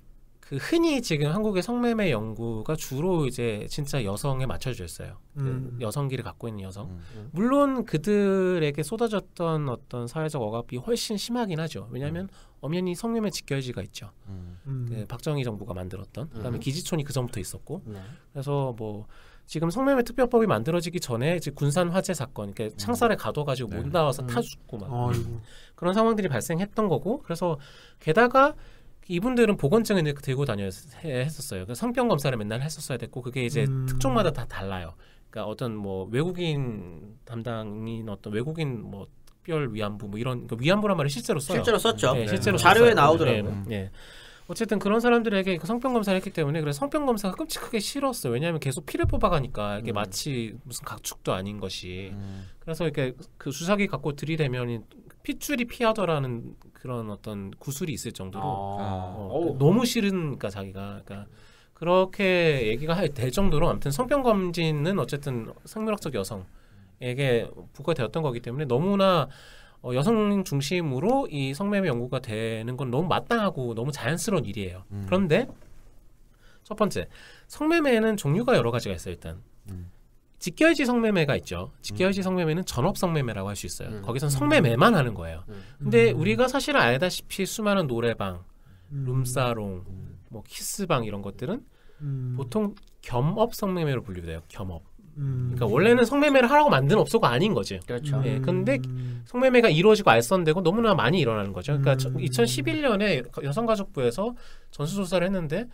흔히 지금 한국의 성매매 연구가 주로 이제 진짜 여성에 맞춰져 있어요. 그 여성기를 갖고 있는 여성. 물론 그들에게 쏟아졌던 어떤 사회적 억압이 훨씬 심하긴 하죠. 왜냐하면 엄연히 성매매 직결지가 있죠. 그 박정희 정부가 만들었던. 그다음에 기지촌이 그 전부터 있었고. 그래서 뭐 지금 성매매 특별법이 만들어지기 전에 이제 군산 화재 사건, 그러니까 창살에 가둬가지고 못 나와서 타 죽고 막 그런 상황들이 발생했던 거고. 그래서 게다가 이분들은 보건증을 들고 다녀야 했었어요. 성병 검사를 맨날 했었어야 됐고 그게 이제 특종마다 다 달라요. 그러니까 어떤 뭐 외국인 담당인 어떤 외국인 뭐 특별 위안부 뭐 이런 그러니까 위안부란 말을 실제로 써요. 실제로 썼죠. 실제로 자료에 썼어요. 나오더라고요. 어쨌든 그런 사람들에게 그 성병 검사를 했기 때문에 그래서 성병 검사가 끔찍하게 싫었어요. 왜냐하면 계속 피를 뽑아가니까 이게 마치 무슨 각축도 아닌 것이. 그래서 이렇게 그 주사기 갖고 들이대면 핏줄이 피하더라는 그런 어떤 구술이 있을 정도로 너무 싫으니까 자기가 그러니까 그렇게 얘기가 될 정도로 아무튼 성병 검진은 어쨌든 생물학적 여성에게 부과되었던 거기 때문에 너무나 여성 중심으로 이 성매매 연구가 되는 건 너무 마땅하고 너무 자연스러운 일이에요. 그런데 첫 번째 성매매에는 종류가 여러 가지가 있어요. 일단 직결지 성매매가 있죠. 직결지 성매매는 전업 성매매라고 할 수 있어요. 거기선 성매매만 하는 거예요. 근데 우리가 사실은 알다시피 수많은 노래방, 룸사롱, 뭐 키스방 이런 것들은 보통 겸업 성매매로 분류돼요. 겸업. 그러니까 원래는 성매매를 하라고 만든 업소가 아닌 거죠. 그렇죠. 근데 성매매가 이루어지고 알선되고 너무나 많이 일어나는 거죠. 그러니까 2011년에 여성가족부에서 전수조사를 했는데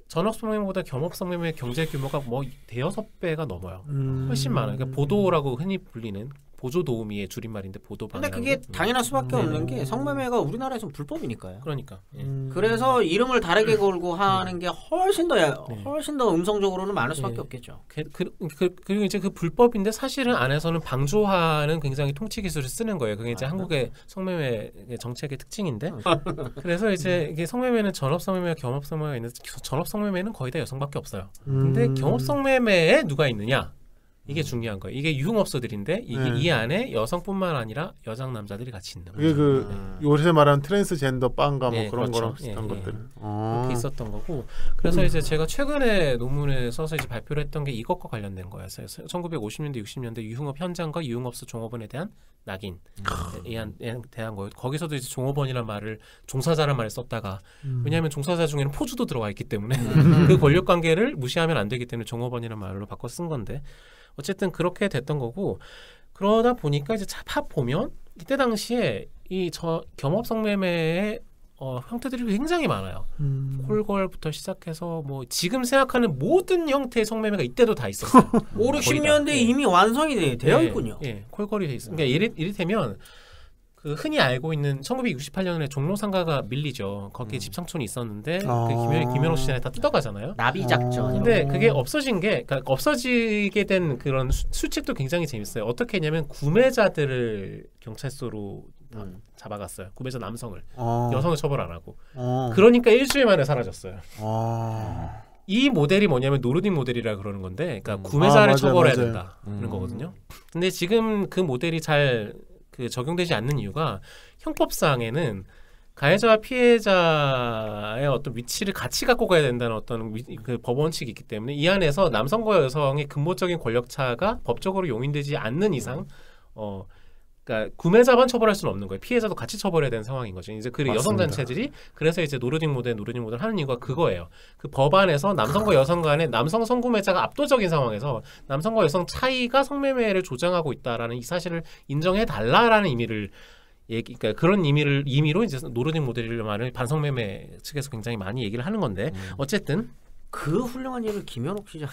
전업 성매매보다 겸업 성매매 경제 규모가 뭐 대여섯 배가 넘어요. 훨씬 많아요. 그러니까 보도라고 흔히 불리는 보조 도우미의 줄임말인데 보도 방해. 근데 그게 당연할 수밖에 없는 게 성매매가 우리나라에서는 불법이니까요. 그러니까. 예. 그래서 이름을 다르게 걸고 하는 게 훨씬 더 음성적으로는 많을 수밖에 없겠죠. 그리고 이제 그 불법인데 사실은 안에서는 방조하는 굉장히 통치 기술을 쓰는 거예요. 그게 이제 한국의 성매매 정책의 특징인데. 그래서 이제 이게 성매매는 전업 성매매와 겸업 성매매가 있는데 전업 성매매는 거의 다 여성밖에 없어요. 근데 겸업 성매매에 누가 있느냐? 이게 중요한 거예요. 이게 유흥업소들인데 이게 이 안에 여성뿐만 아니라 여장 남자들이 같이 있는 거예요. 이게 그 요새 말하는 트랜스젠더 빵가 뭐 그런 그렇죠. 거랑 비슷한 것들. 그렇게 있었던 거고. 그래서 이제 제가 최근에 논문을 써서 이제 발표를 했던 게 이것과 관련된 거였어요. 1950년대 60년대 유흥업 현장과 유흥업소 종업원에 대한 낙인에 대한 거예요. 거기서도 이제 종업원이라는 말을 종사자라는 말을 썼다가 왜냐하면 종사자 중에는 포주도 들어와 있기 때문에 그 권력 관계를 무시하면 안 되기 때문에 종업원이라는 말로 바꿔 쓴 건데 어쨌든 그렇게 됐던 거고 그러다 보니까 이제 팝 보면 이때 당시에 이 겸업 성매매의 형태들이 굉장히 많아요. 콜걸부터 시작해서 뭐 지금 생각하는 모든 형태의 성매매가 이때도 다 있었어요. 5, 60년대에 이미 완성이 되어 있군요. 예, 콜걸이 돼 있어요. 그러니까 이를테면 그 흔히 알고 있는 1968년에 종로상가가 밀리죠. 거기에 집창촌이 있었는데 그 김현옥 시장에 다 뜯어가잖아요. 나비 작전. 근데 그게 없어진 게, 그러니까 없어지게 된 그런 수칙도 굉장히 재밌어요. 어떻게 했냐면 구매자들을 경찰서로 잡아갔어요. 구매자 남성을. 여성을 처벌 안 하고. 그러니까 일주일 만에 사라졌어요. 이 모델이 뭐냐면 노르딕 모델이라 그러는 건데, 그러니까 구매자를 처벌해야 된다 그런 거거든요. 근데 지금 그 모델이 잘 적용되지 않는 이유가 형법상에는 가해자와 피해자의 어떤 위치를 같이 갖고 가야 된다는 어떤 그 법 원칙이 있기 때문에 이 안에서 남성과 여성의 근본적인 권력차가 법적으로 용인되지 않는 이상 그러니까 구매자만 처벌할 수는 없는 거예요. 피해자도 같이 처벌해야 되는 상황인 거죠. 이제 그 여성 단체들이 그래서 이제 노르딕 모델 하는 이유가 그거예요. 그 법안에서 남성과 여성 간의 남성 성구매자가 압도적인 상황에서 남성과 여성 차이가 성매매를 조장하고 있다라는 이 사실을 인정해 달라라는 의미를 그러니까 그런 의미로 이제 노르딕 모델만을 반성매매 측에서 굉장히 많이 얘기를 하는 건데 어쨌든 그 훌륭한 일을 김현옥 시장이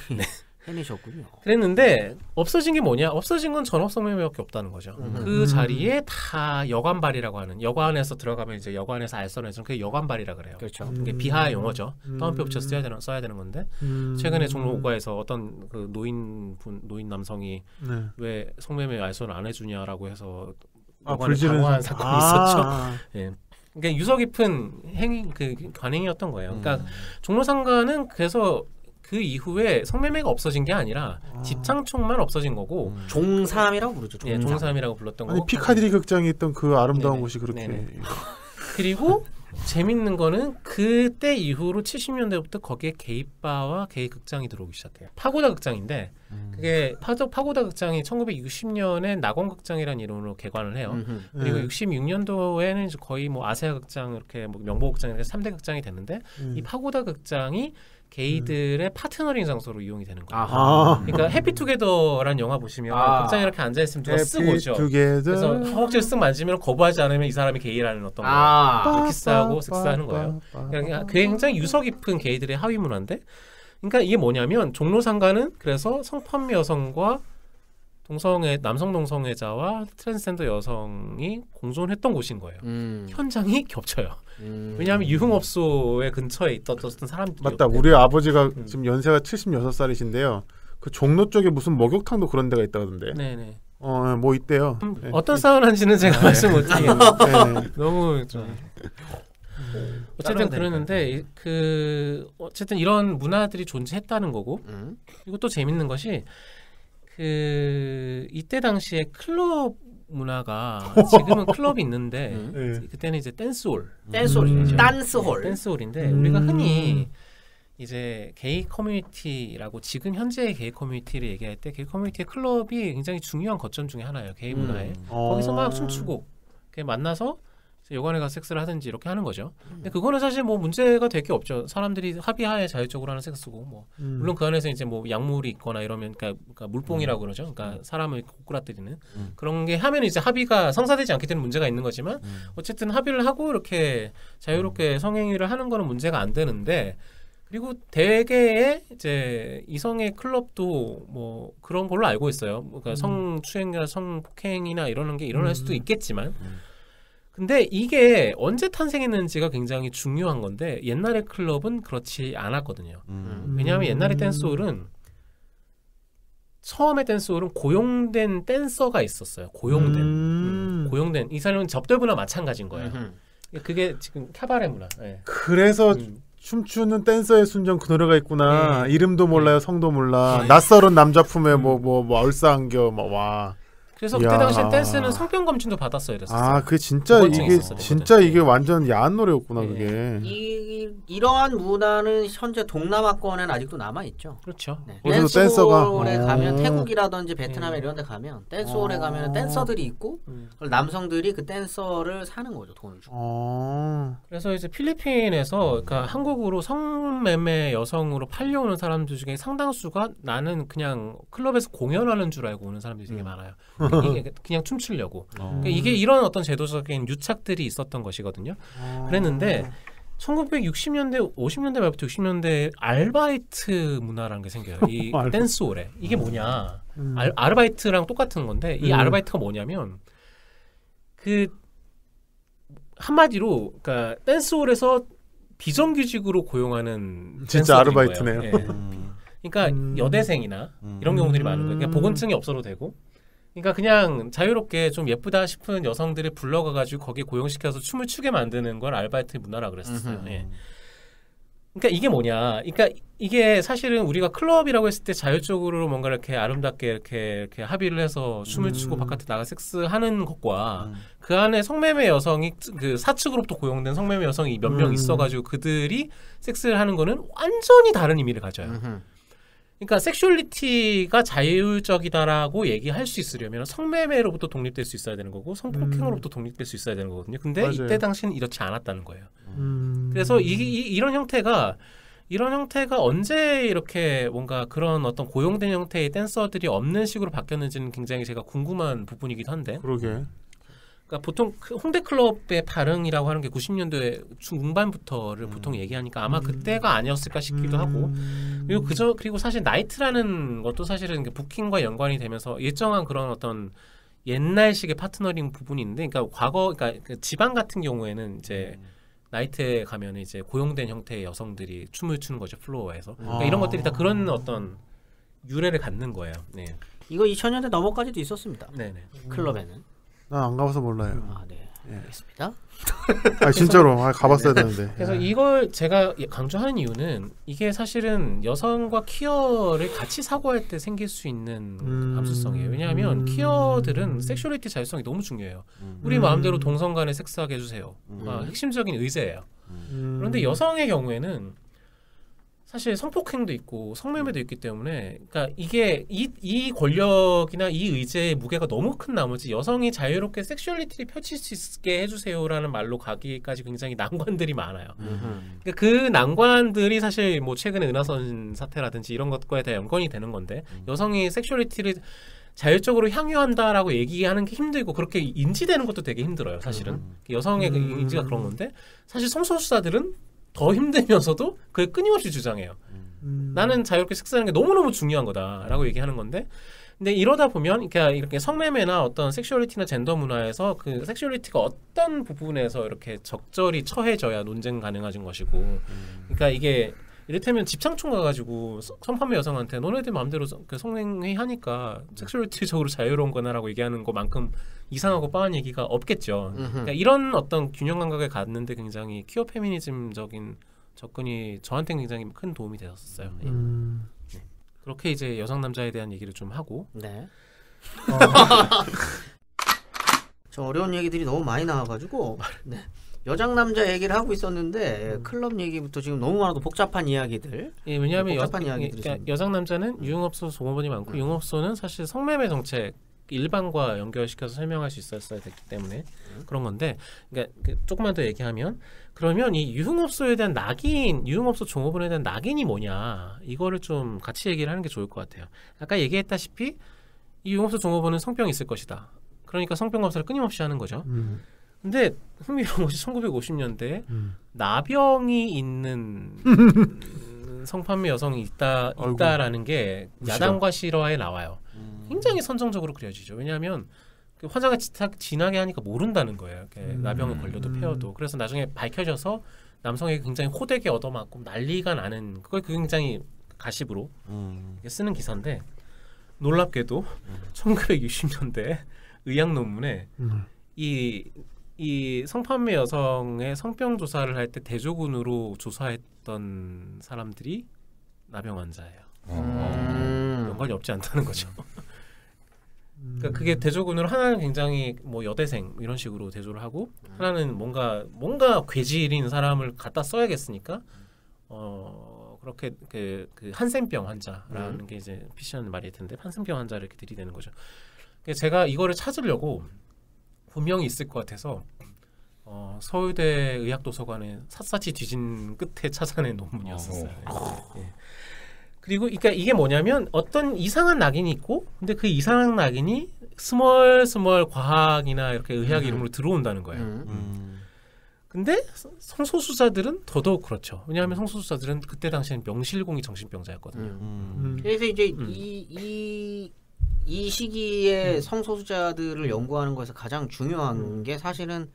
해내셨군요. 그랬는데 없어진 게 뭐냐? 없어진 건 전업성매매밖에 없다는 거죠. 그 자리에 다 여관발이라고 하는, 여관에서 들어가면 이제 여관에서 알선해서 그게 여관발이라 그래요. 그렇죠. 이게 비하 용어죠. 따옴표 붙여 써야 되는 건데 최근에 종로 5가에서 어떤 그 노인 남성이 왜 성매매 알선을 안 해주냐라고 해서 여관에 방어한 사건이 있었죠. 예. 그러니까 유서 깊은 관행이었던 거예요. 그러니까 종로상가는 그래서 그 이후에 성매매가 없어진 게 아니라 집창총만 없어진 거고 종삼이라고 부르죠. 예, 종삼이라고 불렀던 거고. 피카디리 극장에 있던 그 아름다운 곳이 그렇게. 그리고 재밌는 거는 그때 이후로 70년대부터 거기에 게이바와 게이 극장이 들어오기 시작해요. 파고다 극장인데 그게 파고다 극장이 1960년에 낙원극장이라는 이름으로 개관을 해요. 그리고 66년도에는 이제 거의 뭐 아세아 극장 이렇게 뭐 명보 극장 이렇게 3대 극장이 됐는데 이 파고다 극장이 게이들의 파트너링 장소로 이용이 되는 거예요. 그러니까 해피투게더라는 영화 보시면 극장에 이렇게 앉아있으면 누가 쓱 오죠. 그래서 허벅지를 쓱 만지면 거부하지 않으면 이 사람이 게이라는 어떤 거 키스하고 섹스하는 거예요. 그러니까 굉장히 유서 깊은 게이들의 하위 문화인데 그러니까 이게 뭐냐면 종로상가는 그래서 성판매 여성과 남성 동성애자와 트랜스젠더 여성이 공존했던 곳인 거예요. 현장이 겹쳐요. 왜냐하면 유흥업소의 근처에 있던 사람들이 맞다. 우리 아버지가 지금 연세가 76살이신데요. 그 종로 쪽에 무슨 목욕탕도 그런 데가 있다던데. 네네. 뭐 있대요. 어떤 사우나인지는 제가 말씀 못드리겠는데 너무 좀. 어쨌든 그러는데 어쨌든 이런 문화들이 존재했다는 거고 그리고 또 재밌는 것이 이때 당시에 클럽 문화가 지금은 클럽이 있는데 그때는 이제 댄스홀인데 우리가 흔히 이제 게이 커뮤니티라고 지금 현재의 게이 커뮤니티를 얘기할 때 게이 커뮤니티의 클럽이 굉장히 중요한 거점 중에 하나예요. 게이 문화에 거기서 막 춤추고 만나서 여관에 가서 섹스를 하든지 이렇게 하는 거죠. 근데 그거는 사실 뭐 문제가 될 게 없죠. 사람들이 합의하에 자율적으로 하는 섹스고 뭐 물론 그 안에서 이제 뭐 약물이 있거나 이러면 그러니까 물뽕이라고 그러죠. 그러니까 사람을 꼬꾸라뜨리는 그런 게 하면 이제 합의가 성사되지 않기 때문에 문제가 있는 거지만 어쨌든 합의를 하고 이렇게 자유롭게 성행위를 하는 거는 문제가 안 되는데 그리고 대개의 이제 이성의 클럽도 뭐 그런 걸로 알고 있어요. 그러니까 성추행이나 성폭행이나 이러는 게 일어날 수도 있겠지만, 근데 이게 언제 탄생했는지가 굉장히 중요한 건데 옛날의 클럽은 그렇지 않았거든요. 왜냐하면 옛날의 댄스홀은 처음에 댄스홀은 고용된 댄서가 있었어요. 고용된 이 사람은 접대부나 마찬가지인 거예요. 그게 지금 캐바레 문화. 네. 그래서 춤추는 댄서의 순정 그 노래가 있구나. 이름도 몰라요, 성도 몰라. 낯설은 남자 품에 뭐 얼싸안겨 와. 그래서 그때 당시에 댄스는 성병 검진도 받았어야 됐었어요. 아, 그게 진짜 이게 완전 야한 노래였구나, 그게. 이러한 문화는 현재 동남아권에는 아직도 남아 있죠. 그렇죠. 네. 어디서 댄서가 가면 태국이라든지 베트남 이런 데 가면 댄스홀에 가면 댄서들이 있고 남성들이 그 댄서를 사는 거죠, 돈을 주고. 그래서 이제 필리핀에서 그러니까 한국으로 성매매 여성으로 팔려오는 사람들 중에 상당수가 나는 그냥 클럽에서 공연하는 줄 알고 오는 사람들이 되게 많아요. 이게 그냥 춤추려고. 그러니까 이게 이런 어떤 제도적인 유착들이 있었던 것이거든요. 그랬는데 1960년대, 50년대 말부터 60년대 아르바이트 문화라는 게 생겨요. 이 댄스홀에. 이게 뭐냐? 아르바이트랑 똑같은 건데 이 아르바이트가 뭐냐면 그 한마디로 그러니까 댄스홀에서 비정규직으로 고용하는 진짜 아르바이트네요. 네. 그러니까 여대생이나 이런 경우들이 많은 거예요. 그러니까 보건증이 없어도 되고. 그러니까 그냥 자유롭게 좀 예쁘다 싶은 여성들을 불러가가지고 거기에 고용시켜서 춤을 추게 만드는 걸 아르바이트 문화라 그랬었어요. 예. 그러니까 이게 뭐냐? 그러니까 이게 사실은 우리가 클럽이라고 했을 때 자율적으로 뭔가 이렇게 아름답게 이렇게 합의를 해서 춤을 추고 바깥에 나가 섹스하는 것과 그 안에 성매매 여성이 그 사측으로부터 고용된 성매매 여성이 몇 명 있어가지고 그들이 섹스를 하는 거는 완전히 다른 의미를 가져요. 그러니까 섹슈얼리티가 자율적이다라고 얘기할 수 있으려면 성매매로부터 독립될 수 있어야 되는 거고 성폭행으로부터 독립될 수 있어야 되는 거거든요. 근데 맞아요. 이때 당시는 이렇지 않았다는 거예요. 그래서 이런 형태가 언제 이렇게 뭔가 그런 어떤 고용된 형태의 댄서들이 없는 식으로 바뀌었는지는 굉장히 제가 궁금한 부분이기도 한데. 그러게. 그러니까 보통 홍대 클럽의 발흥이라고 하는 게 90년대 중반부터를 보통 얘기하니까 아마 그때가 아니었을까 싶기도 하고 그리고 사실 나이트라는 것도 사실은 부킹과 연관이 되면서 일정한 그런 어떤 옛날식의 파트너링 부분인데, 그러니까 그러니까 그 지방 같은 경우에는 이제 나이트에 가면 이제 고용된 형태의 여성들이 춤을 추는 거죠, 플로어에서. 그러니까 이런 것들이 다 그런 어떤 유래를 갖는 거예요. 네. 이거 2000년대 넘어까지도 있었습니다. 네네. 클럽에는. 난 안 가봐서 몰라요. 아, 네. 알겠습니다. 아, 진짜로 가봤어야 되는데. 그래서 이걸 제가 강조하는 이유는 이게 사실은 여성과 퀴어를 같이 사고할 때 생길 수 있는 감수성이에요. 왜냐하면 퀴어들은 섹슈얼리티 자율성이 너무 중요해요. 우리 마음대로 동성 간에 섹스하게 해주세요. 핵심적인 의제예요. 그런데 여성의 경우에는 사실 성폭행도 있고 성매매도 있기 때문에, 그러니까 이게 이 권력이나 이 의제의 무게가 너무 큰 나머지 여성이 자유롭게 섹슈얼리티를 펼칠 수 있게 해주세요라는 말로 가기까지 굉장히 난관들이 많아요. 그러니까 그 난관들이 사실 뭐 최근에 은하선 사태라든지 이런 것과에 다 연관이 되는 건데, 여성이 섹슈얼리티를 자율적으로 향유한다라고 얘기하는 게 힘들고 그렇게 인지되는 것도 되게 힘들어요. 사실은 여성의 그 인지가 그런 건데, 사실 성소수자들은 더 힘들면서도 그걸 끊임없이 주장해요. 나는 자유롭게 섹스하는 게 너무너무 중요한 거다라고 얘기하는 건데, 근데 이러다 보면 이렇게 성매매나 어떤 섹슈얼리티나 젠더 문화에서 그 섹슈얼리티가 어떤 부분에서 이렇게 적절히 처해져야 논쟁 가능해진 것이고, 그러니까 이게 이를테면 집창촌 가가지고 성판매 여성한테 너네들 마음대로 성행위 하니까 섹슈얼리티적으로 자유로운 거나라고 얘기하는 것만큼 이상하고 빠한 얘기가 없겠죠. 그러니까 이런 어떤 균형 감각을 갖는데 굉장히 퀴어 페미니즘적인 접근이 저한테는 굉장히 큰 도움이 되었어요. 네. 그렇게 이제 여성 남자에 대한 얘기를 좀 하고. 네. 저 어려운 얘기들이 너무 많이 나와가지고 네. 여장 남자 얘기를 하고 있었는데 클럽 얘기부터 지금 너무 많아도 복잡한 이야기들. 예, 왜냐하면 여장 남자는 유흥업소 종업원이 많고 유흥업소는 사실 성매매 정책 일반과 연결시켜서 설명할 수 있었어야 됐기 때문에 그런 건데, 그러니까 조금만 더 얘기하면, 그러면 이 유흥업소에 대한 낙인, 유흥업소 종업원에 대한 낙인이 뭐냐, 이거를 좀 같이 얘기를 하는 게 좋을 것 같아요. 아까 얘기했다시피 이 유흥업소 종업원은 성병이 있을 것이다. 그러니까 성병 검사를 끊임없이 하는 거죠. 근데 흥미로운 것이 1950년대에 나병이 있는 성판매 여성이 있다라는 게 야당과 실화에 나와요. 굉장히 선정적으로 그려지죠. 왜냐하면 그 화장을 진하게 하니까 모른다는 거예요. 나병에 걸려도 폐어도. 그래서 나중에 밝혀져서 남성에게 굉장히 호되게 얻어맞고 난리가 나는 그걸 굉장히 가십으로 쓰는 기사인데 놀랍게도 1960년대 의학 논문에 이 성판매 여성의 성병 조사를 할 때 대조군으로 조사했던 사람들이 나병 환자예요. 연관이 없지 않다는 거죠. 그러니까 그게 대조군으로 하나는 굉장히 뭐 여대생 이런 식으로 대조를 하고 하나는 뭔가 괴질인 사람을 갖다 써야겠으니까 그렇게 그 한센병 환자라는 게 이제 피시하는 말일 텐데 한센병 환자를 이렇게 들이대는 거죠. 그래서 제가 이거를 찾으려고 분명히 있을 것 같아서 서울대 의학도서관에 샅샅이 뒤진 끝에 찾아낸 논문이었었어요. 예. 그리고 그러니까 이게 뭐냐면 어떤 이상한 낙인이 있고 근데 그 이상한 낙인이 스멀 과학이나 이렇게 의학 이름으로 들어온다는 거예요. 근데 성소수자들은 더더욱 그렇죠. 왜냐하면 성소수자들은 그때 당시에는 명실공히 정신병자였거든요. 그래서 이제 이 시기에 성소수자들을 연구하는 것에서 가장 중요한 게 사실은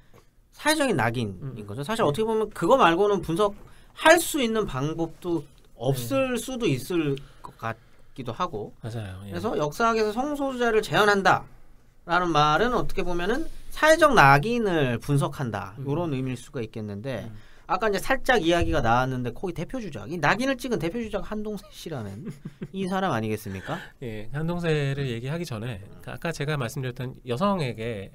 사회적인 낙인인 거죠. 사실 어떻게 보면 그거 말고는 분석할 수 있는 방법도 없을 수도 있을 것 같기도 하고. 맞아요. 예. 그래서 역사학에서 성소수자를 제한한다라는 말은 어떻게 보면은 사회적 낙인을 분석한다 이런 의미일 수가 있겠는데 아까 이제 살짝 이야기가 나왔는데 거기 대표 주작, 이 낙인을 찍은 대표 주작 한동세 씨라는 이 사람 아니겠습니까? 예, 한동세를 얘기하기 전에 아까 제가 말씀드렸던 여성에게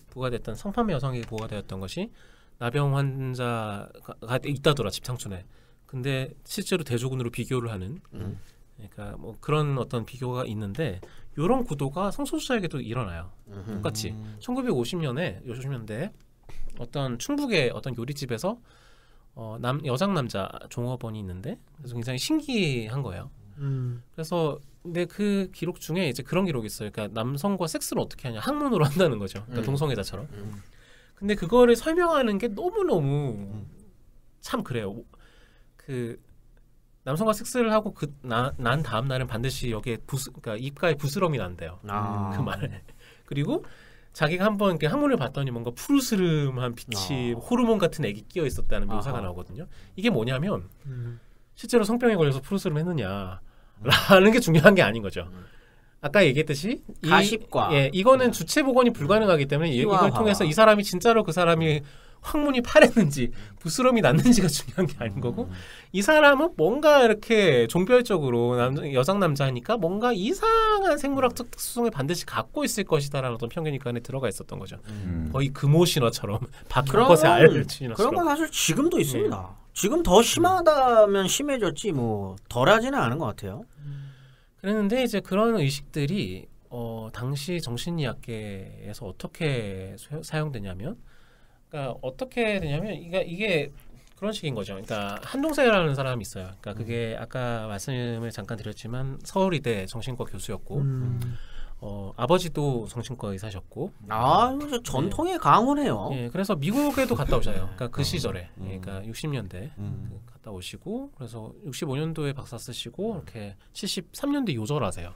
부과됐던 성판매 여성에게 부과되었던 것이 나병 환자가 있다더라 집창촌에. 근데 실제로 대조군으로 비교를 하는 그러니까 뭐 그런 어떤 비교가 있는데 이런 구도가 성소수자에게도 일어나요. 똑같이 1950년대에 어떤 충북의 어떤 요리집에서 여장 남자 종업원이 있는데 그래서 굉장히 신기한 거예요. 그래서 근데 그 기록 중에 이제 그런 기록이 있어요. 그러니까 남성과 섹스를 어떻게 하냐 학문으로 한다는 거죠. 그러니까 동성애자처럼. 근데 그거를 설명하는 게 너무너무 참 그래요. 그 남성과 섹스를 하고 난 다음 날은 반드시 여기에 그러니까 입가에 부스럼이 난대요. 그 말에. 그리고 자기가 한번 이렇게 항문을 봤더니 뭔가 푸르스름한 빛이 호르몬 같은 액이 끼어 있었다는 묘사가 나오거든요. 이게 뭐냐면 실제로 성병에 걸려서 푸르스름 했느냐라는 게 중요한 게 아닌 거죠. 아까 얘기했듯이 가십과 이거는 주체 복원이 불가능하기 때문에 이걸 통해서 이 사람이 진짜로 그 사람이 항문이 파랬는지 부스럼이 났는지가 중요한 게 아닌 거고 이 사람은 뭔가 이렇게 종별적으로 여장 남자니까 뭔가 이상한 생물학적 특수성을 반드시 갖고 있을 것이다라는 어떤 편견이 그 안에 들어가 있었던 거죠. 거의 금오 신화처럼 박힌 것에 알 신화처럼. 그런 건 사실 지금도 있습니다. 지금 더 심하다면 심해졌지 뭐 덜하지는 않은 것 같아요. 그랬는데 이제 그런 의식들이 당시 정신의학계에서 어떻게 사용되냐면 그러니까 어떻게 되냐면 이게 그런 식인 거죠. 그러니까 한동세라는 사람이 있어요. 그러니까 그게 아까 말씀을 잠깐 드렸지만 서울의대 정신과 교수였고 아버지도 정신과 의사셨고 이거 전통의 강호네요. 예, 그래서 미국에도 갔다 오셔요. 그러니까 그 시절에 그러니까 60년대 갔다 오시고 그래서 65년도에 박사 쓰시고 이렇게 73년도에 요절하세요.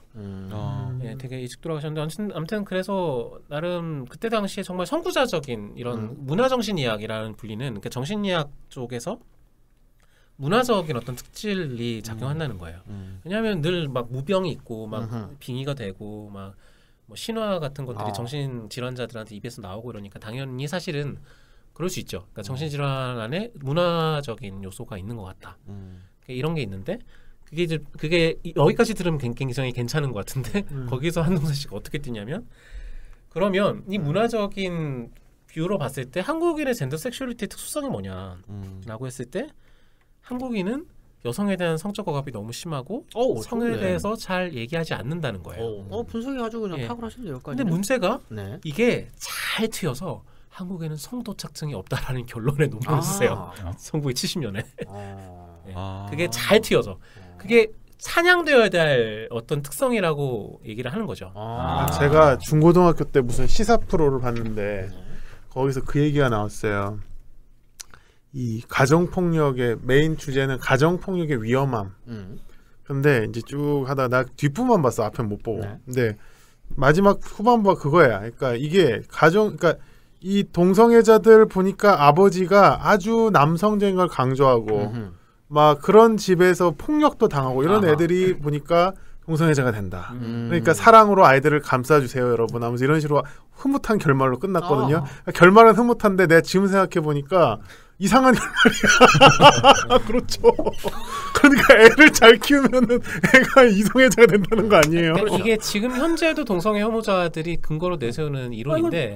예, 되게 일찍 돌아가셨는데 아무튼 그래서 나름 그때 당시에 정말 선구자적인 이런 문화정신의학이라는 불리는 그러니까 정신의학 쪽에서 문화적인 어떤 특질이 작용한다는 거예요. 왜냐하면 늘 막 무병이 있고 막 빙의가 되고 막 뭐 신화 같은 것들이 정신 질환자들한테 입에서 나오고 이러니까 당연히 사실은 그럴 수 있죠. 그러니까 정신 질환 안에 문화적인 요소가 있는 것 같다. 이런 게 있는데 그게 여기까지 들으면 굉장히 괜찮은 것 같은데 거기서 한동세 씨가 어떻게 뛰냐면 그러면 이 문화적인 뷰로 봤을 때 한국인의 젠더 섹슈얼리티의 특수성이 뭐냐라고 했을 때 한국인은 여성에 대한 성적 억압이 너무 심하고 성에 대해서 잘 얘기하지 않는다는 거예요. 분석이 아주 그냥 탁월하신데 여기까지. 근데 문제가 이게 잘 튀어서 한국에는 성도착증이 없다라는 결론에 논문을 쓰세요. 1970년에. 그게 잘 튀어서 그게 사냥되어야 될 어떤 특성이라고 얘기를 하는 거죠. 제가 중고등학교 때 무슨 시사 프로를 봤는데 거기서 그 얘기가 나왔어요. 이 가정폭력의 메인 주제는 가정폭력의 위험함. 근데 이제 쭉 하다 나 뒷부분만 봤어. 앞에 못 보고. 네. 근데 마지막 후반부가 그거야. 그러니까 이게 그러니까 이 동성애자들 보니까 아버지가 아주 남성적인 걸 강조하고 막 그런 집에서 폭력도 당하고 이런 애들이 보니까 동성애자가 된다. 그러니까 사랑으로 아이들을 감싸주세요, 여러분. 하면서 이런 식으로 흐뭇한 결말로 끝났거든요. 결말은 흐뭇한데 내가 지금 생각해 보니까 이상한 결말이야. 그렇죠. 그러니까 애를 잘 키우면은 애가 이성애자가 된다는 거 아니에요? 그러니까 이게 지금 현재도 동성애 혐오자들이 근거로 내세우는 이론인데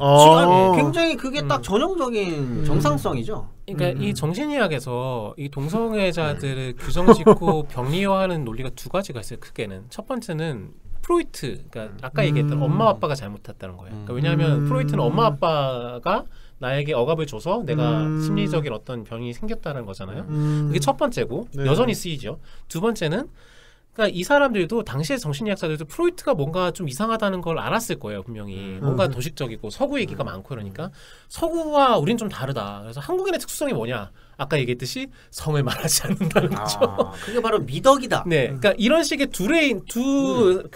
굉장히 그게 딱 전형적인 정상성이죠. 그러니까 이 정신의학에서 이 동성애자들을 규정짓고 병리화하는 논리가 두 가지가 있어요. 크게는 첫 번째는 프로이트, 그러니까 아까 얘기했던 엄마 아빠가 잘못했다는 거예요. 그러니까 왜냐하면 프로이트는 엄마 아빠가 나에게 억압을 줘서 내가 심리적인 어떤 병이 생겼다는 거잖아요. 그게 첫 번째고 네. 여전히 쓰이죠. 두 번째는 그러니까 이 사람들도 당시의 정신의학자들도 프로이트가 뭔가 좀 이상하다는 걸 알았을 거예요. 분명히 뭔가 도식적이고 서구 얘기가 많고 그러니까 서구와 우린 좀 다르다. 그래서 한국인의 특수성이 뭐냐? 아까 얘기했듯이 성을 말하지 않는다는 거죠. 그게 바로 미덕이다. 네, 그러니까 이런 식의 두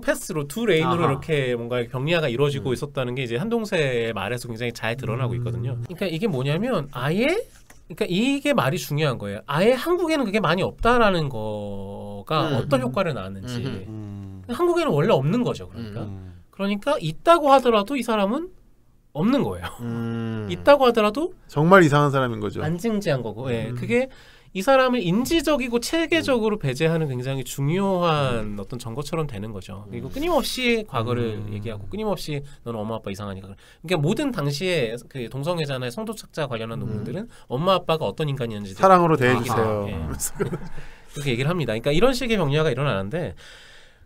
패스로 두 레인으로 이렇게 뭔가 병리화가 이루어지고 있었다는 게 이제 한동세의 말에서 굉장히 잘 드러나고 있거든요. 그러니까 이게 뭐냐면 그러니까 이게 말이 중요한 거예요. 아예 한국에는 그게 많이 없다라는 거가 어떤 효과를 낳았는지. 한국에는 원래 없는 거죠. 그러니까 있다고 하더라도 이 사람은 없는 거예요. 있다고 하더라도 정말 이상한 사람인 거죠. 안 증지한 거고. 예. 그게 이 사람을 인지적이고 체계적으로 배제하는 굉장히 중요한 어떤 정거처럼 되는 거죠. 그리고 끊임없이 과거를 얘기하고 끊임없이 너는 엄마 아빠 이상하니까. 그러니까 모든 당시에 그 동성애자나 성도착자 관련한 논문들은 엄마 아빠가 어떤 인간이었는지 사랑으로 대해주세요. 이렇게 얘기를 합니다. 그러니까 이런 식의 병리화가 일어나는데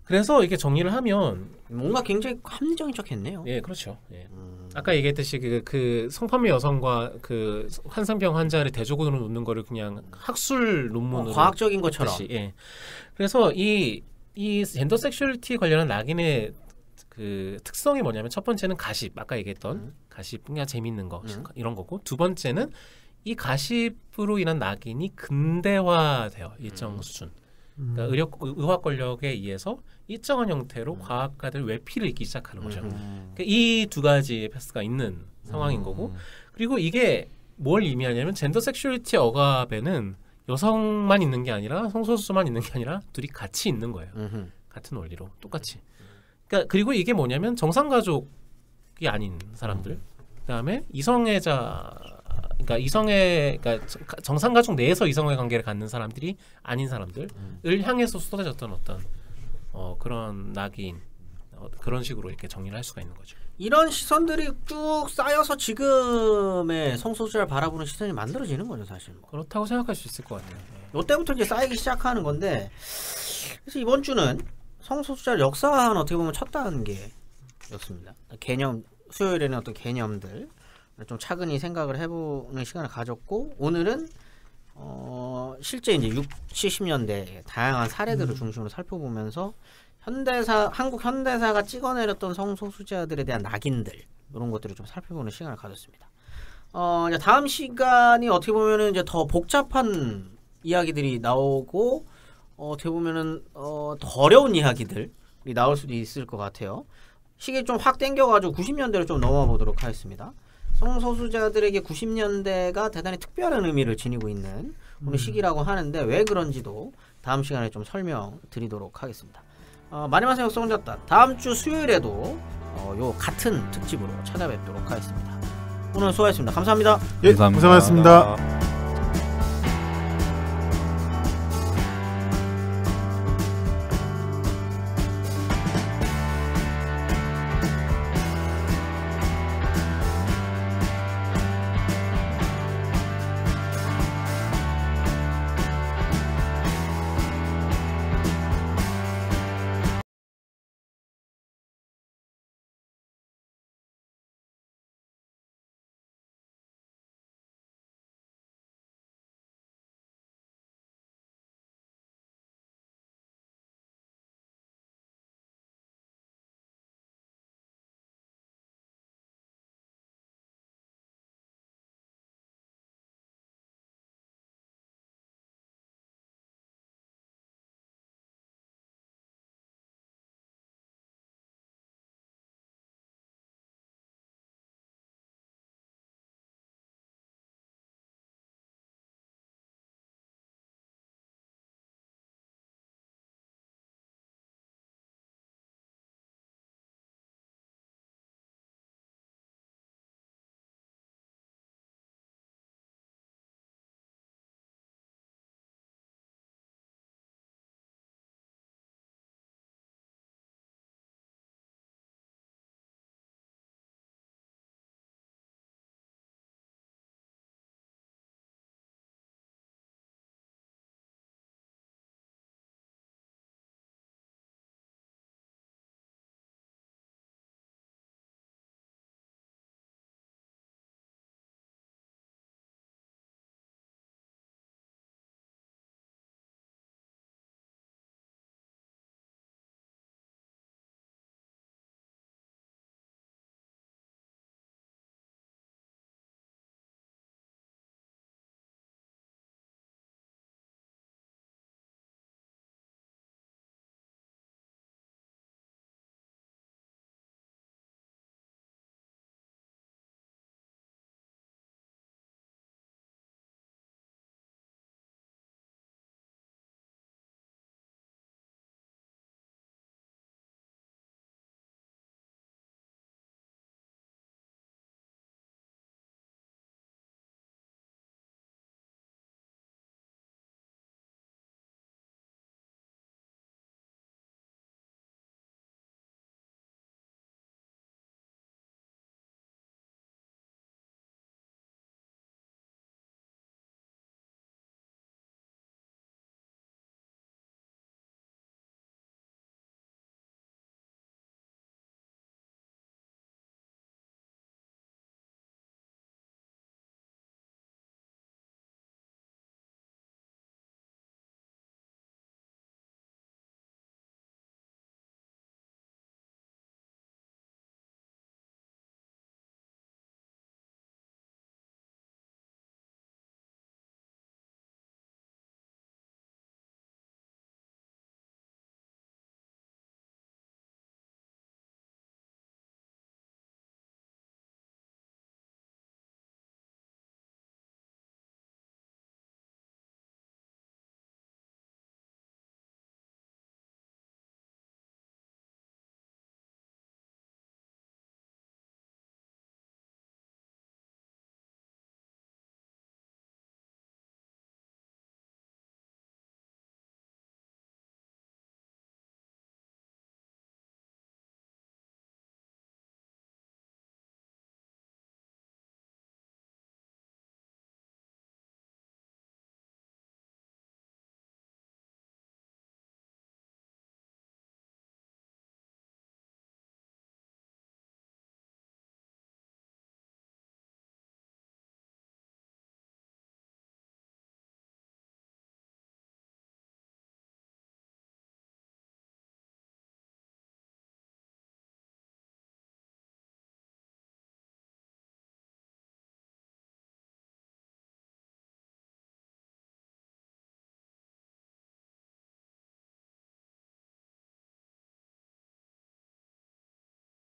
그래서 이게 정리를 하면 뭔가 굉장히 합리적인 척했네요. 예, 그렇죠. 예. 아까 얘기했듯이 그 성판미 여성과 그 환상병 환자를 대조군으로 놓는 거를 그냥 학술 논문으로 과학적인 것처럼. 했듯이, 예. 그래서 이 젠더 섹슈얼리티 관련한 낙인의 그 특성이 뭐냐면 첫 번째는 가십, 아까 얘기했던 가십 그냥 재밌는 거 이런 거고 두 번째는 이 가십으로 인한 낙인이 근대화돼요. 일정 수준. 그러니까 의학 권력에 의해서 일정한 형태로 과학가들 외피를 입기 시작하는 거죠. 그러니까 이 두 가지 패스가 있는 상황인 거고 그리고 이게 뭘 의미하냐면 젠더 섹슈얼리티 억압에는 여성만 있는 게 아니라 성소수만 있는 게 아니라 둘이 같이 있는 거예요. 같은 원리로 똑같이. 그러니까 그리고 이게 뭐냐면 정상가족이 아닌 사람들 그다음에 그러니까 정상가족 내에서 이성애 관계를 갖는 사람들이 아닌 사람들을 향해서 쏟아졌던 어떤 그런 낙인 그런 식으로 이렇게 정리를 할 수가 있는 거죠. 이런 시선들이 쭉 쌓여서 지금의 성소수자를 바라보는 시선이 만들어지는 거죠, 사실. 그렇다고 생각할 수 있을 것 같아요. 이때부터 이제 쌓이기 시작하는 건데, 그래서 이번 주는 성소수자를 역사화한 어떻게 보면 첫 단계였습니다. 개념 수요일에는 어떤 개념들 좀 차근히 생각을 해보는 시간을 가졌고 오늘은 실제 이제 70년대 다양한 사례들을 중심으로 살펴보면서 한국 현대사가 찍어내렸던 성소수자들에 대한 낙인들 이런 것들을 좀 살펴보는 시간을 가졌습니다. 이제 다음 시간이 어떻게 보면은 이제 더 복잡한 이야기들이 나오고 어떻게 보면은 더 어려운 이야기들이 나올 수도 있을 것 같아요. 시계 좀 확 당겨가지고 90년대로 좀 넘어가 보도록 하겠습니다. 성소수자들에게 90년대가 대단히 특별한 의미를 지니고 있는 오늘 시기라고 하는데 왜 그런지도 다음 시간에 좀 설명드리도록 하겠습니다. 마니마세 역사공작단 다음 주 수요일에도 요 같은 특집으로 찾아뵙도록 하겠습니다. 오늘 수고하셨습니다. 감사합니다. 예, 고생하셨습니다.